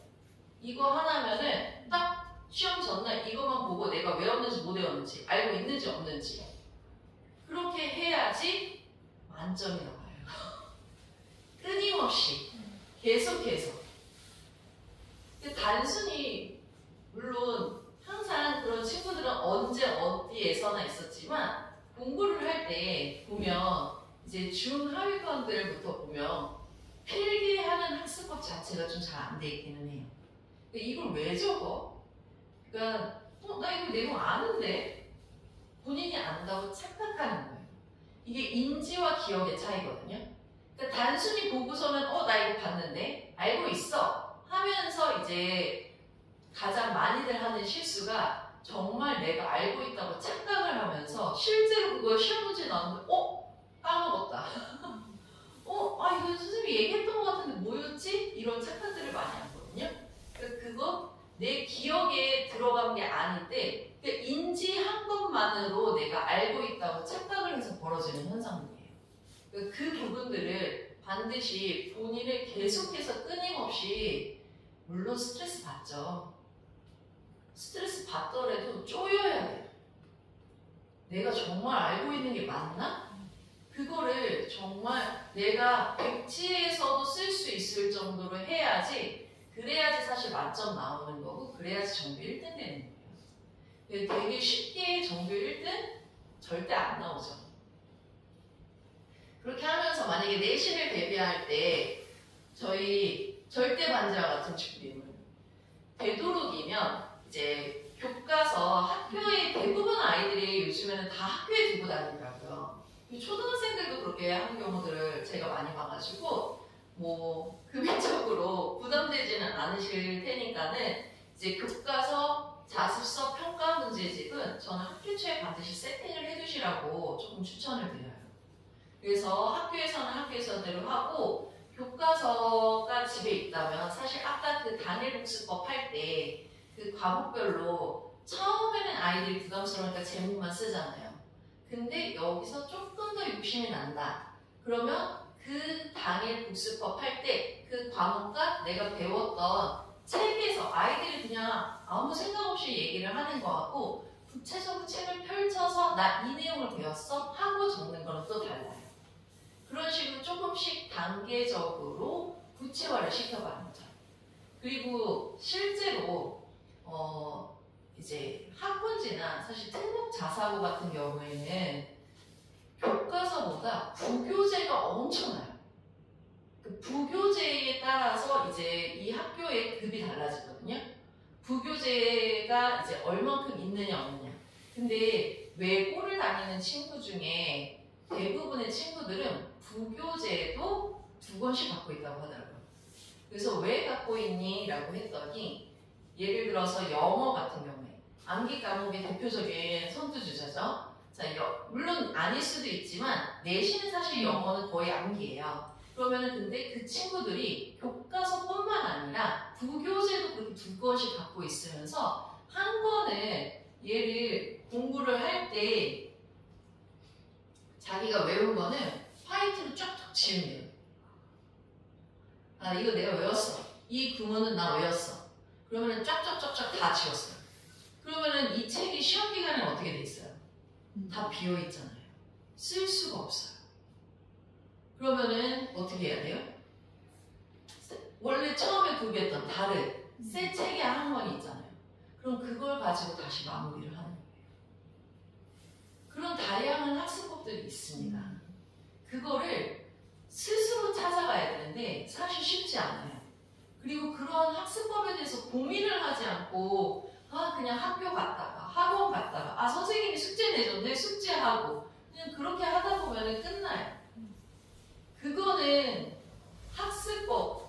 이거 하나면은 딱 시험 전날 이것만 보고 내가 외웠는지 못 외웠는지 알고 있는지 없는지 그렇게 해야지 만점이 나와요. 끊임없이 계속해서. 단순히 물론 항상 그런 친구들은 언제 어디에서나 있었지만 공부를 할 때 보면 이제 중하위권들부터 보면 필기하는 학습법 자체가 좀 잘 안 돼 있기는 해요. 이걸 왜 적어? 그러니까 나 이거 내용 아는데 본인이 안다고 착각하는 거예요. 이게 인지와 기억의 차이거든요. 그러니까 단순히 보고서는 나 이거 봤는데 알고 있어 하면서 이제 가장 많이들 하는 실수가 정말 내가 알고 있다고 착각을 하면서 실제로 그거 시험 문제 나오는데 까먹었다. 이거 선생님이 얘기했던 것 같은데 뭐였지? 이런 착각들을 많이 하거든요. 그러니까 그거 내 기억에 들어간 게 아닌데 그러니까 인지한 것만으로 내가 알고 있다고 착각을 해서 벌어지는 현상들이에요. 그러니까 그 부분들을 반드시 본인을 계속해서 끊임없이 물론 스트레스 받죠. 스트레스 받더라도 쪼여야 돼요. 내가 정말 알고 있는 게 맞나? 그거를 정말 내가 백지에서도 쓸 수 있을 정도로 해야지 그래야지 사실 만점 나오는 거고 그래야지 정규 1등 되는 거예요. 되게 쉽게 정규 1등 절대 안 나오죠. 그렇게 하면서 만약에 내신을 대비할 때 저희 절대 반지와 같은 준비물 되도록이면 이제 교과서 학교에 대부분 아이들이 요즘에는 다 학교에 들고 다니더라고요. 초등학생들도 그렇게 하는 경우들을 제가 많이 봐가지고 금액적으로 부담되지는 않으실 테니까는 이제 교과서, 자습서, 평가 문제집은 저는 학교 초에 반드시 세팅을 해두시라고 조금 추천을 드려요. 그래서 학교에서는 학교에서대로 하고 교과서가 집에 있다면 사실 아까 그 단일 복습법 할 때 그 과목별로 처음에는 아이들이 부담스러우니까 제목만 쓰잖아요. 근데 여기서 조금 더 욕심이 난다. 그러면 그 당일 복습법 할 때 그 과목과 내가 배웠던 책에서 아이들이 그냥 아무 생각 없이 얘기를 하는 거 같고 구체적으로 책을 펼쳐서 나 이 내용을 배웠어 하고 적는 거는 또 달라요. 그런 식으로 조금씩 단계적으로 구체화를 시켜가는 거죠. 그리고 실제로 이제 학문지나 사실 특목 자사고 같은 경우에는 교과서보다 부교재가 엄청나요. 그 부교재에 따라서 이제 이 학교의 급이 달라지거든요. 부교재가 이제 얼만큼 있느냐 없느냐. 근데 외고를 다니는 친구 중에 대부분의 친구들은 부교재도 2권씩 갖고 있다고 하더라고요. 그래서 왜 갖고 있니? 라고 했더니 예를 들어서 영어 같은 경우에 암기 과목의 대표적인 선두주자죠. 자, 물론 아닐 수도 있지만 내신은 사실 영어는 거의 암기예요. 그러면은 근데 그 친구들이 교과서뿐만 아니라 부교재도 그렇게 2권씩 갖고 있으면서 한 권을 얘를 공부를 할 때 자기가 외운 거는 화이트로 쫙쫙 지우면 돼요. 아, 이거 내가 외웠어. 이 구문은 나 외웠어. 그러면은 쫙쫙쫙쫙 다 지웠어요. 그러면은 이 책이 시험 기간에 어떻게 돼 있어요? 다 비어 있잖아요. 쓸 수가 없어요. 그러면은 어떻게 해야 돼요? 원래 처음에 구비했던 다른 새 책에 한 권이 있잖아요. 그럼 그걸 가지고 다시 마무리를 하는 거예요. 그런 다양한 학습법들이 있습니다. 그거를 스스로 찾아가야 되는데 사실 쉽지 않아요. 그리고 그런 학습법에 대해서 고민을 하지 않고 그냥 학교 갔다가 학원 갔다가 선생님이 숙제 내줬네 숙제하고 그냥 그렇게 하다 보면 끝나요. 그거는 학습법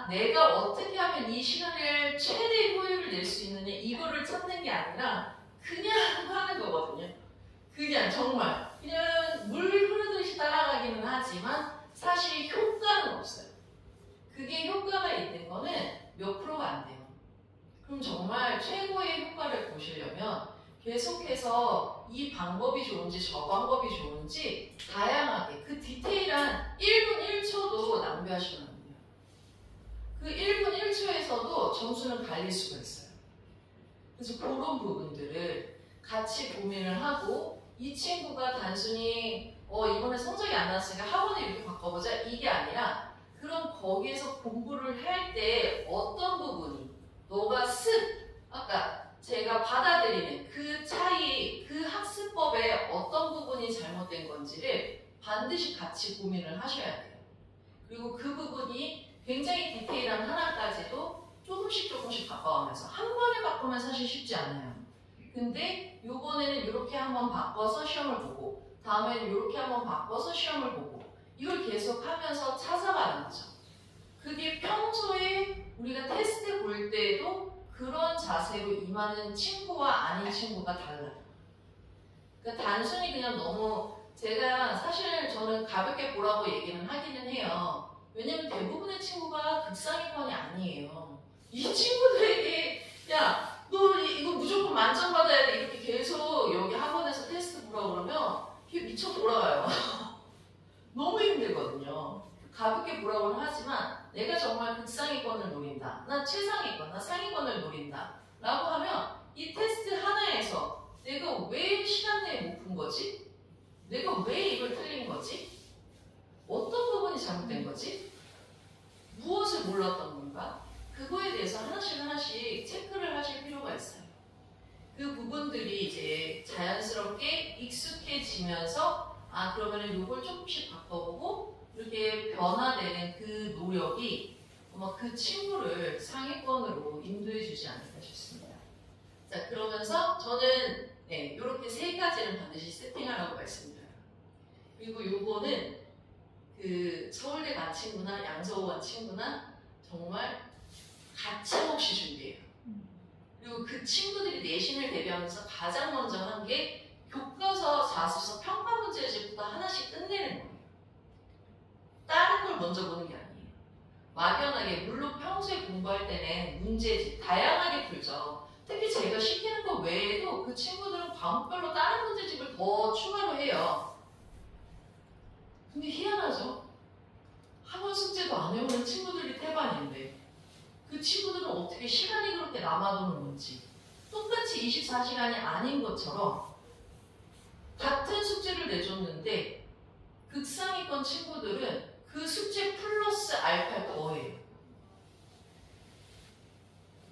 내가 어떻게 하면 이 시간을 최대의 효율을 낼 수 있느냐 이거를 찾는 게 아니라 그냥 하는 거거든요. 그냥 정말 그냥 물 흐르듯이 따라가기는 하지만 사실 효과는 없어요. 그게 효과가 있는 거는 몇 프로가 안 돼요. 그럼 정말 최고의 효과를 보시려면 계속해서 이 방법이 좋은지 저 방법이 좋은지 다양하게 그 디테일한 1분 1초도 낭비하시면 안 돼요. 그 1분 1초에서도 점수는 갈릴 수가 있어요. 그래서 그런 부분들을 같이 고민을 하고 이 친구가 단순히 이번에 성적이 안 나왔으니까 학원을 이렇게 바꿔보자 이게 아니라 그럼 거기에서 공부를 할 때 어떤 부분이 너가 아까 제가 받아들이는 그 차이, 그 학습법의 어떤 부분이 잘못된 건지를 반드시 같이 고민을 하셔야 돼요. 그리고 그 부분이 굉장히 디테일한 하나까지도 조금씩 바꿔가면서 한 번에 바꾸면 사실 쉽지 않아요. 근데 요번에는 이렇게 한번 바꿔서 시험을 보고 다음에는 이렇게 한번 바꿔서 시험을 보고 이걸 계속 하면서 찾아가는 거죠. 그게 평소에 우리가 테스트 볼 때도 그런 자세로 임하는 친구와 아닌 친구가 달라요. 그러니까 단순히 그냥 너무 제가 사실 저는 가볍게 보라고 얘기는 하기는 해요. 왜냐면 대부분의 친구가 극상위권이 아니에요. 이 친구들에게 야, 너 이거 무조건 만점 받아야 돼 이렇게 계속 여기 학원에서 테스트 보라고 그러면 이게 미쳐 돌아가요. 너무 힘들거든요. 가볍게 보라고는 하지만 내가 정말 극상위권을 노린다. 난 최상위권, 난 상위권을 노린다. 라고 하면 이 테스트 하나에서 내가 왜 시간 내에 못 푼 거지? 내가 왜 이걸 틀린 거지? 어떤 부분이 잘못된 거지? 무엇을 몰랐던 건가? 그거에 대해서 하나씩 체크를 하실 필요가 있어요. 그 부분들이 이제 자연스럽게 익숙해지면서 그러면은 요걸 조금씩 바꿔보고 이렇게 변화되는 그 노력이 아마 그 친구를 상위권으로 인도해주지 않을까 싶습니다. 자, 그러면서 저는 이렇게 3가지는 반드시 세팅하라고 말씀드려요. 그리고 요거는 그 서울대 간 친구나 양서구 간 친구나 정말 가차없이 준비해요. 그리고 그 친구들이 내신을 대비하면서 가장 먼저 한 게 교과서, 자습서, 평가 문제집부터 하나씩 끝내는 거예요. 다른 걸 먼저 보는 게 아니에요. 막연하게 물론 평소에 공부할 때는 문제집 다양하게 풀죠. 특히 제가 시키는 거 외에도 그 친구들은 과목별로 다른 문제집을 더 추가로 해요. 근데 희한하죠? 학원 숙제도 안 해오는 친구들이 태반인데 그 친구들은 어떻게 시간이 그렇게 남아도는 건지 똑같이 24시간이 아닌 것처럼 같은 숙제를 내줬는데 극상위권 친구들은 그 숙제 플러스 알파를 더해요.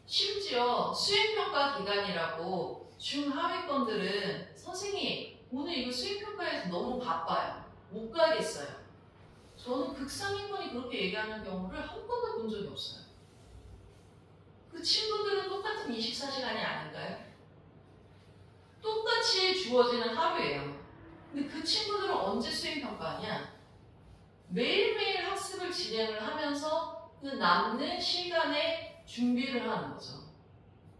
심지어 수행평가 기간이라고 중하위권들은 선생님 오늘 이거 수행평가에서 너무 바빠요. 못 가겠어요. 저는 극상위권이 그렇게 얘기하는 경우를 한 번도 본 적이 없어요. 그 친구들은 똑같은 24시간이 아닌가요? 똑같이 주어지는 하루예요. 근데 그 친구들은 언제 수행평가하냐? 매일매일 학습을 진행을 하면서 그 남는 시간에 준비를 하는 거죠.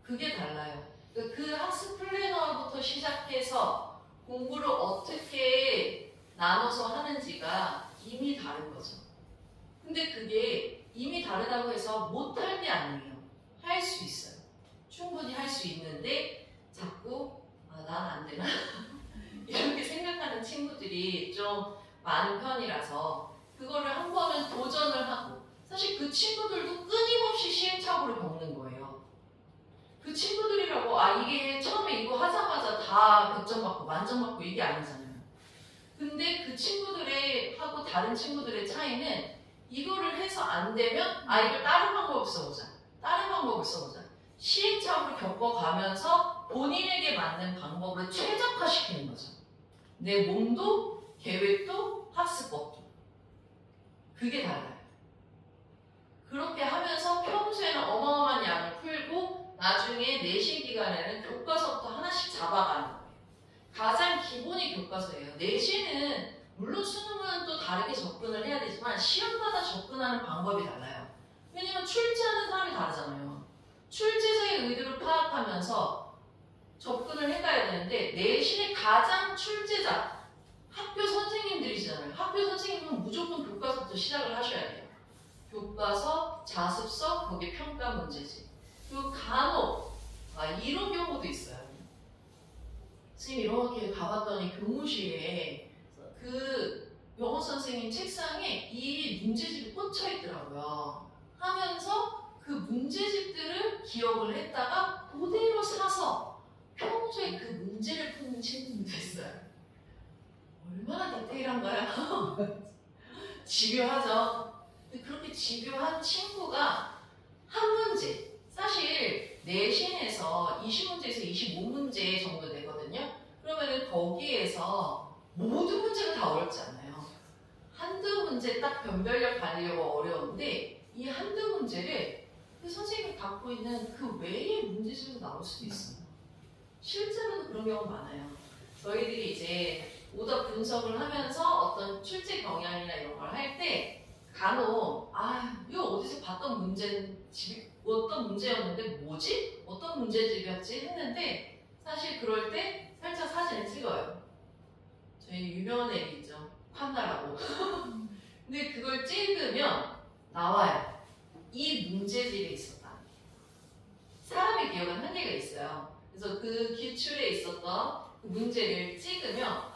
그게 달라요. 그 학습 플래너부터 시작해서 공부를 어떻게 나눠서 하는지가 이미 다른 거죠. 근데 그게 이미 다르다고 해서 못할 게 아니에요. 할 수 있어요. 충분히 할 수 있는데 자꾸 난 안 되나? 이렇게 생각하는 친구들이 좀 많은 편이라서 그거를 한 번은 도전을 하고 사실 그 친구들도 끊임없이 시행착오를 겪는 거예요. 그 친구들이라고 이게 처음에 이거 하자마자 다 100점 받고 만점 받고 이게 아니잖아요. 근데 그 친구들의 하고 다른 친구들의 차이는 이거를 해서 안 되면 이걸 다른 방법을 써보자. 다른 방법을 써보자. 시행착오를 겪어가면서 본인에게 맞는 방법을 최적화시키는 거죠. 내 몸도 계획도 학습법도. 그게 달라요. 그렇게 하면서 평소에는 어마어마한 양을 풀고 나중에 내신 기간에는 교과서부터 하나씩 잡아가는 거예요. 가장 기본이 교과서예요. 내신은 물론 수능은 또 다르게 접근을 해야 되지만 시험마다 접근하는 방법이 달라요. 왜냐면 출제하는 사람이 다르잖아요. 출제자의 의도를 파악하면서 접근을 해가야 되는데 내신의 가장 출제자 학교 선생님들이시잖아요. 학교 선생님은 무조건 교과서부터 시작을 하셔야 돼요. 교과서, 자습서, 거기에 평가 문제집. 그리고 간혹 이런 경우도 있어요. 선생님 이렇게 가봤더니 교무실에 그 영어 선생님 책상에 이 문제집이 꽂혀 있더라고요. 하면서 그 문제집들을 기억을 했다가 그대로 사서 평소에 그 문제를 푸는 친구들도 있어요. 얼마나 디테일한가요? 집요하죠. 근데 그렇게 집요한 친구가 한 문제, 사실 내신에서 20문제에서 25문제 정도 되거든요. 그러면은 거기에서 모든 문제가 다 어렵지 않아요. 한두 문제 딱 변별력 가리려고 어려운데 이 한두 문제를 그 선생님이 갖고 있는 그 외의 문제집으로 나올 수도 있어요. 실제로도 그런 경우가 많아요. 저희들이 이제 오답 분석을 하면서 어떤 출제 경향이나 이런 걸 할 때 간혹 이거 어디서 봤던 문제집 어떤 문제였는데 뭐지? 어떤 문제집이었지? 했는데 사실 그럴 때 살짝 사진을 찍어요. 저희 유명한 애기 있죠. 판다라고. 근데 그걸 찍으면 나와요. 이 문제집에 있었다. 사람의 기억은 한계가 있어요. 그래서 그 기출에 있었던 그 문제를 찍으면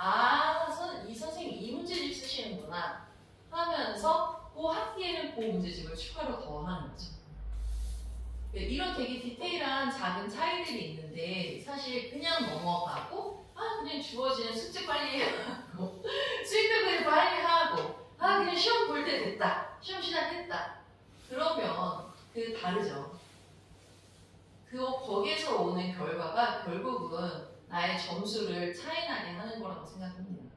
이 선생님이 이 문제집 쓰시는구나 하면서 그 학기에는 그 문제집을 추가로 더 하는 거죠. 이런 되게 디테일한 작은 차이들이 있는데 사실 그냥 넘어가고 그냥 주어지는 숙제 빨리 하고 수익도 빨리 하고 그냥 시험 볼 때 됐다. 시험 시작했다. 그러면 다르죠. 거기에서 오는 결과가 결국은 나의 점수를 차이나게 하는 거라고 생각합니다.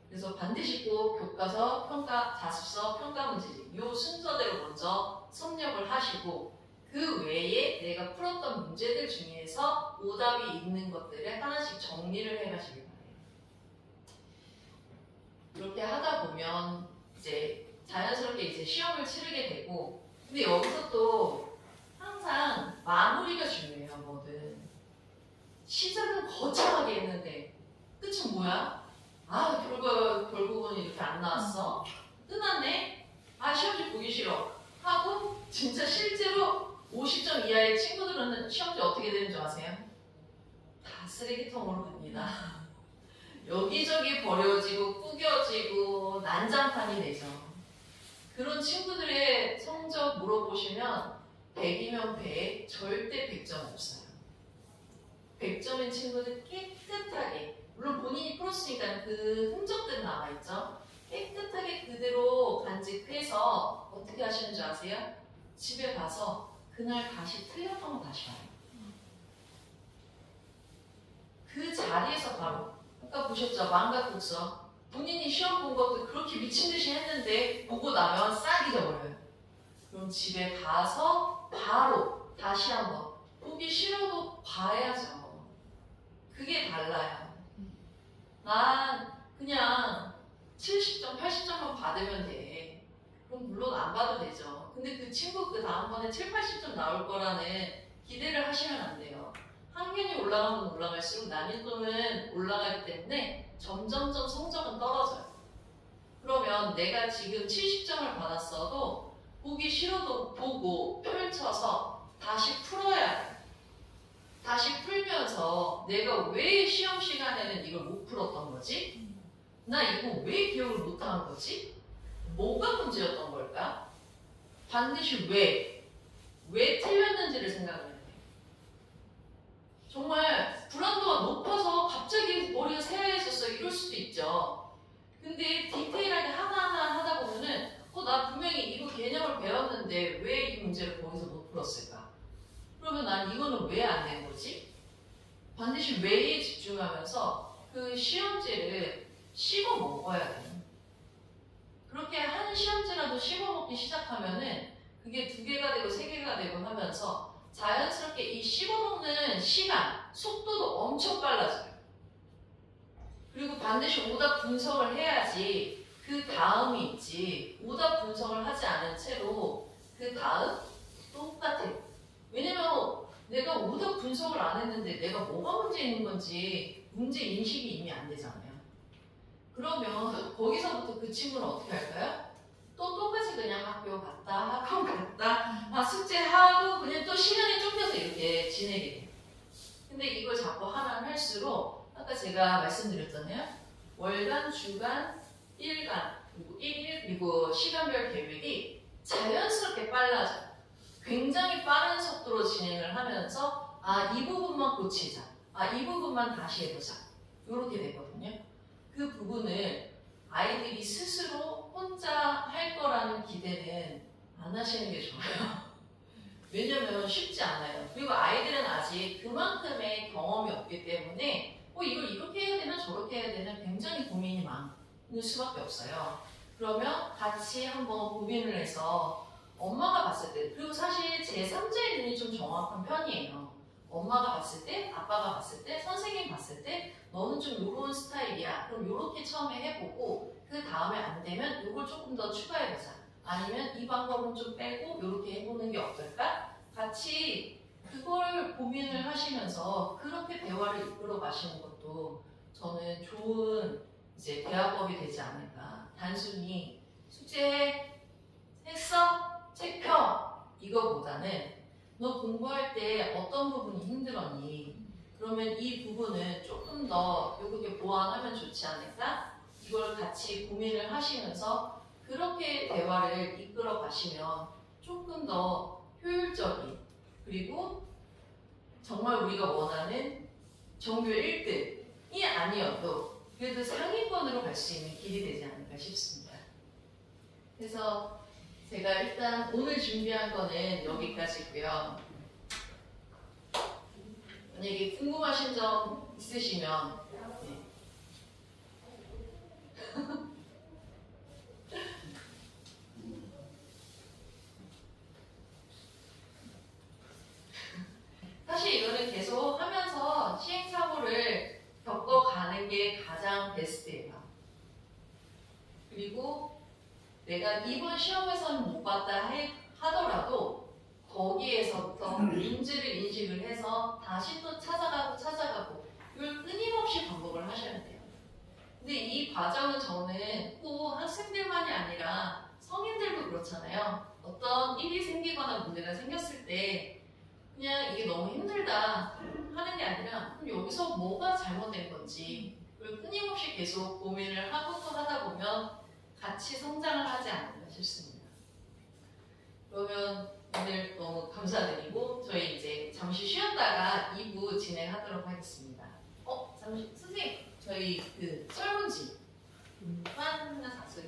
그래서 반드시 꼭 교과서, 평가, 자습서, 평가 문제집 이 순서대로 먼저 섭렵을 하시고 그 외에 내가 풀었던 문제들 중에서 오답이 있는 것들을 하나씩 정리를 해가시길 바래요. 이렇게 하다 보면 이제 자연스럽게 이제 시험을 치르게 되고 근데 여기서 또 항상 마무리가 중요해요. 뭐든 시작은 거창하게 했는데 끝은 뭐야? 결국은 이렇게 안 나왔어. 끝났네. 시험지 보기 싫어. 하고 진짜 실제로 50점 이하의 친구들은 시험지 어떻게 되는 줄 아세요? 다 쓰레기통으로 갑니다. 여기저기 버려지고 구겨지고 난장판이 되죠. 그런 친구들의 성적 물어보시면 100이면 100, 절대 100점 없어요. 100점인 친구들 깨끗하게, 물론 본인이 풀었으니까 그 흔적들은 남아있죠. 깨끗하게 그대로 간직해서 어떻게 하시는 줄 아세요? 집에 가서 그날 다시 틀렸던 거 다시 봐요. 그 자리에서 바로 아까 보셨죠? 망각독서. 본인이 시험 본 것도 그렇게 미친 듯이 했는데 보고 나면 싹 잊어버려요. 그럼 집에 가서 바로 다시 한번 보기 싫어도 봐야죠. 그게 달라요. 난 그냥 70점, 80점만 받으면 돼. 그럼 물론 안 봐도 되죠. 근데 그 친구 그 다음번에 7, 80점 나올 거라는 기대를 하시면 안 돼요. 학년이 올라가면 올라갈수록 난이도는 올라가기 때문에 점점점 성적은 떨어져요. 그러면 내가 지금 70점을 받았어도 보기 싫어도 보고 펼쳐서 다시 풀어야 돼. 다시 풀면서 내가 왜 시험 시간에는 이걸 못 풀었던 거지? 나 이거 왜 기억을 못한 거지? 뭐가 문제였던 걸까? 반드시 왜 틀렸는지를 생각을 해야 돼. 정말 불안도가 높아서 갑자기 머리가 새하얘졌어 이럴 수도 있죠. 근데 디테일하게 하나하나 하다 보면은 나 분명히 이거 개념을 배웠는데 왜 이 문제를 거기서 못 풀었을까? 그러면 난 이거는 왜 안 된 거지? 반드시 왜에 집중하면서 그 시험지를 씹어 먹어야 돼요. 그렇게 한 시험지라도 씹어 먹기 시작하면은 그게 2개가 되고 3개가 되고 하면서 자연스럽게 이 씹어먹는 시간, 속도도 엄청 빨라져요. 그리고 반드시 오답 분석을 해야지 그 다음이 있지. 오답 분석을 하지 않은 채로 그 다음 똑같아. 왜냐면 내가 오답 분석을 안 했는데 내가 뭐가 문제 있는 건지 문제 인식이 이미 안 되잖아요. 그러면 거기서부터 그 친구는 어떻게 할까요? 또 똑같이 그냥 학교 갔다, 학원 갔다, 숙제하고 그냥 또 시간이 쫓겨서 이렇게 지내게 돼요. 근데 이걸 자꾸 하면 할수록 아까 제가 말씀드렸잖아요. 월간, 주간, 일간, 그리고 일일, 그리고 시간별 계획이 자연스럽게 빨라져요. 굉장히 빠른 속도로 진행을 하면서 이 부분만 고치자. 이 부분만 다시 해보자. 이렇게 되거든요. 그 부분을 아이들이 스스로 혼자 할 거라는 기대는 안 하시는 게 좋아요. 왜냐면 쉽지 않아요. 그리고 아이들은 아직 그만큼의 경험이 없기 때문에 이걸 이렇게 해야 되나 저렇게 해야 되나 굉장히 고민이 많을 수밖에 없어요. 그러면 같이 한번 고민을 해서 엄마가 봤을 때, 그리고 사실 제3자의 눈이 좀 정확한 편이에요. 엄마가 봤을 때, 아빠가 봤을 때, 선생님이 봤을 때 너는 좀 요런 스타일이야. 그럼 요렇게 처음에 해보고 그 다음에 안 되면 요걸 조금 더 추가해보자. 아니면 이 방법은 좀 빼고 요렇게 해보는 게 어떨까? 같이 그걸 고민을 하시면서 그렇게 대화를 이끌어 가시는 것도 저는 좋은 이제 대화법이 되지 않을까. 단순히 숙제 했어? 책 펴! 이거보다는 너 공부할 때 어떤 부분이 힘들었니? 그러면 이 부분은 조금 더 이렇게 보완하면 좋지 않을까? 이걸 같이 고민을 하시면서 그렇게 대화를 이끌어 가시면 조금 더 효율적인, 그리고 정말 우리가 원하는 전교 1등이 아니어도 그래도 상위권으로 갈 수 있는 길이 되지 않을까 싶습니다. 그래서 제가 일단 오늘 준비한 거는 여기까지고요. 만약에 궁금하신 점 있으시면 사실 이거는 계속 하면서 시행착오를 겪어가는 게 가장 베스트예요. 그리고 내가 이번 시험에서는 못 봤다 하더라도 거기에서부터 문제를 인식을 해서 다시 또 찾아가고 이걸 끊임없이 반복을 하셔야 돼요. 근데 이 과정은 저는 꼭 학생들만이 아니라 성인들도 그렇잖아요. 어떤 일이 생기거나 문제가 생겼을 때 그냥 이게 너무 힘들다 하는 게 아니라 그럼 여기서 뭐가 잘못된 건지 그걸 끊임없이 계속 고민을 하고 또 하다 보면 같이 성장을 하지 않을까 싶습니다. 그러면 오늘 너무 감사드리고 저희 이제 잠시 쉬었다가 2부 진행하도록 하겠습니다. 잠시 선생님 저희 그 설문지 하나 샀어요.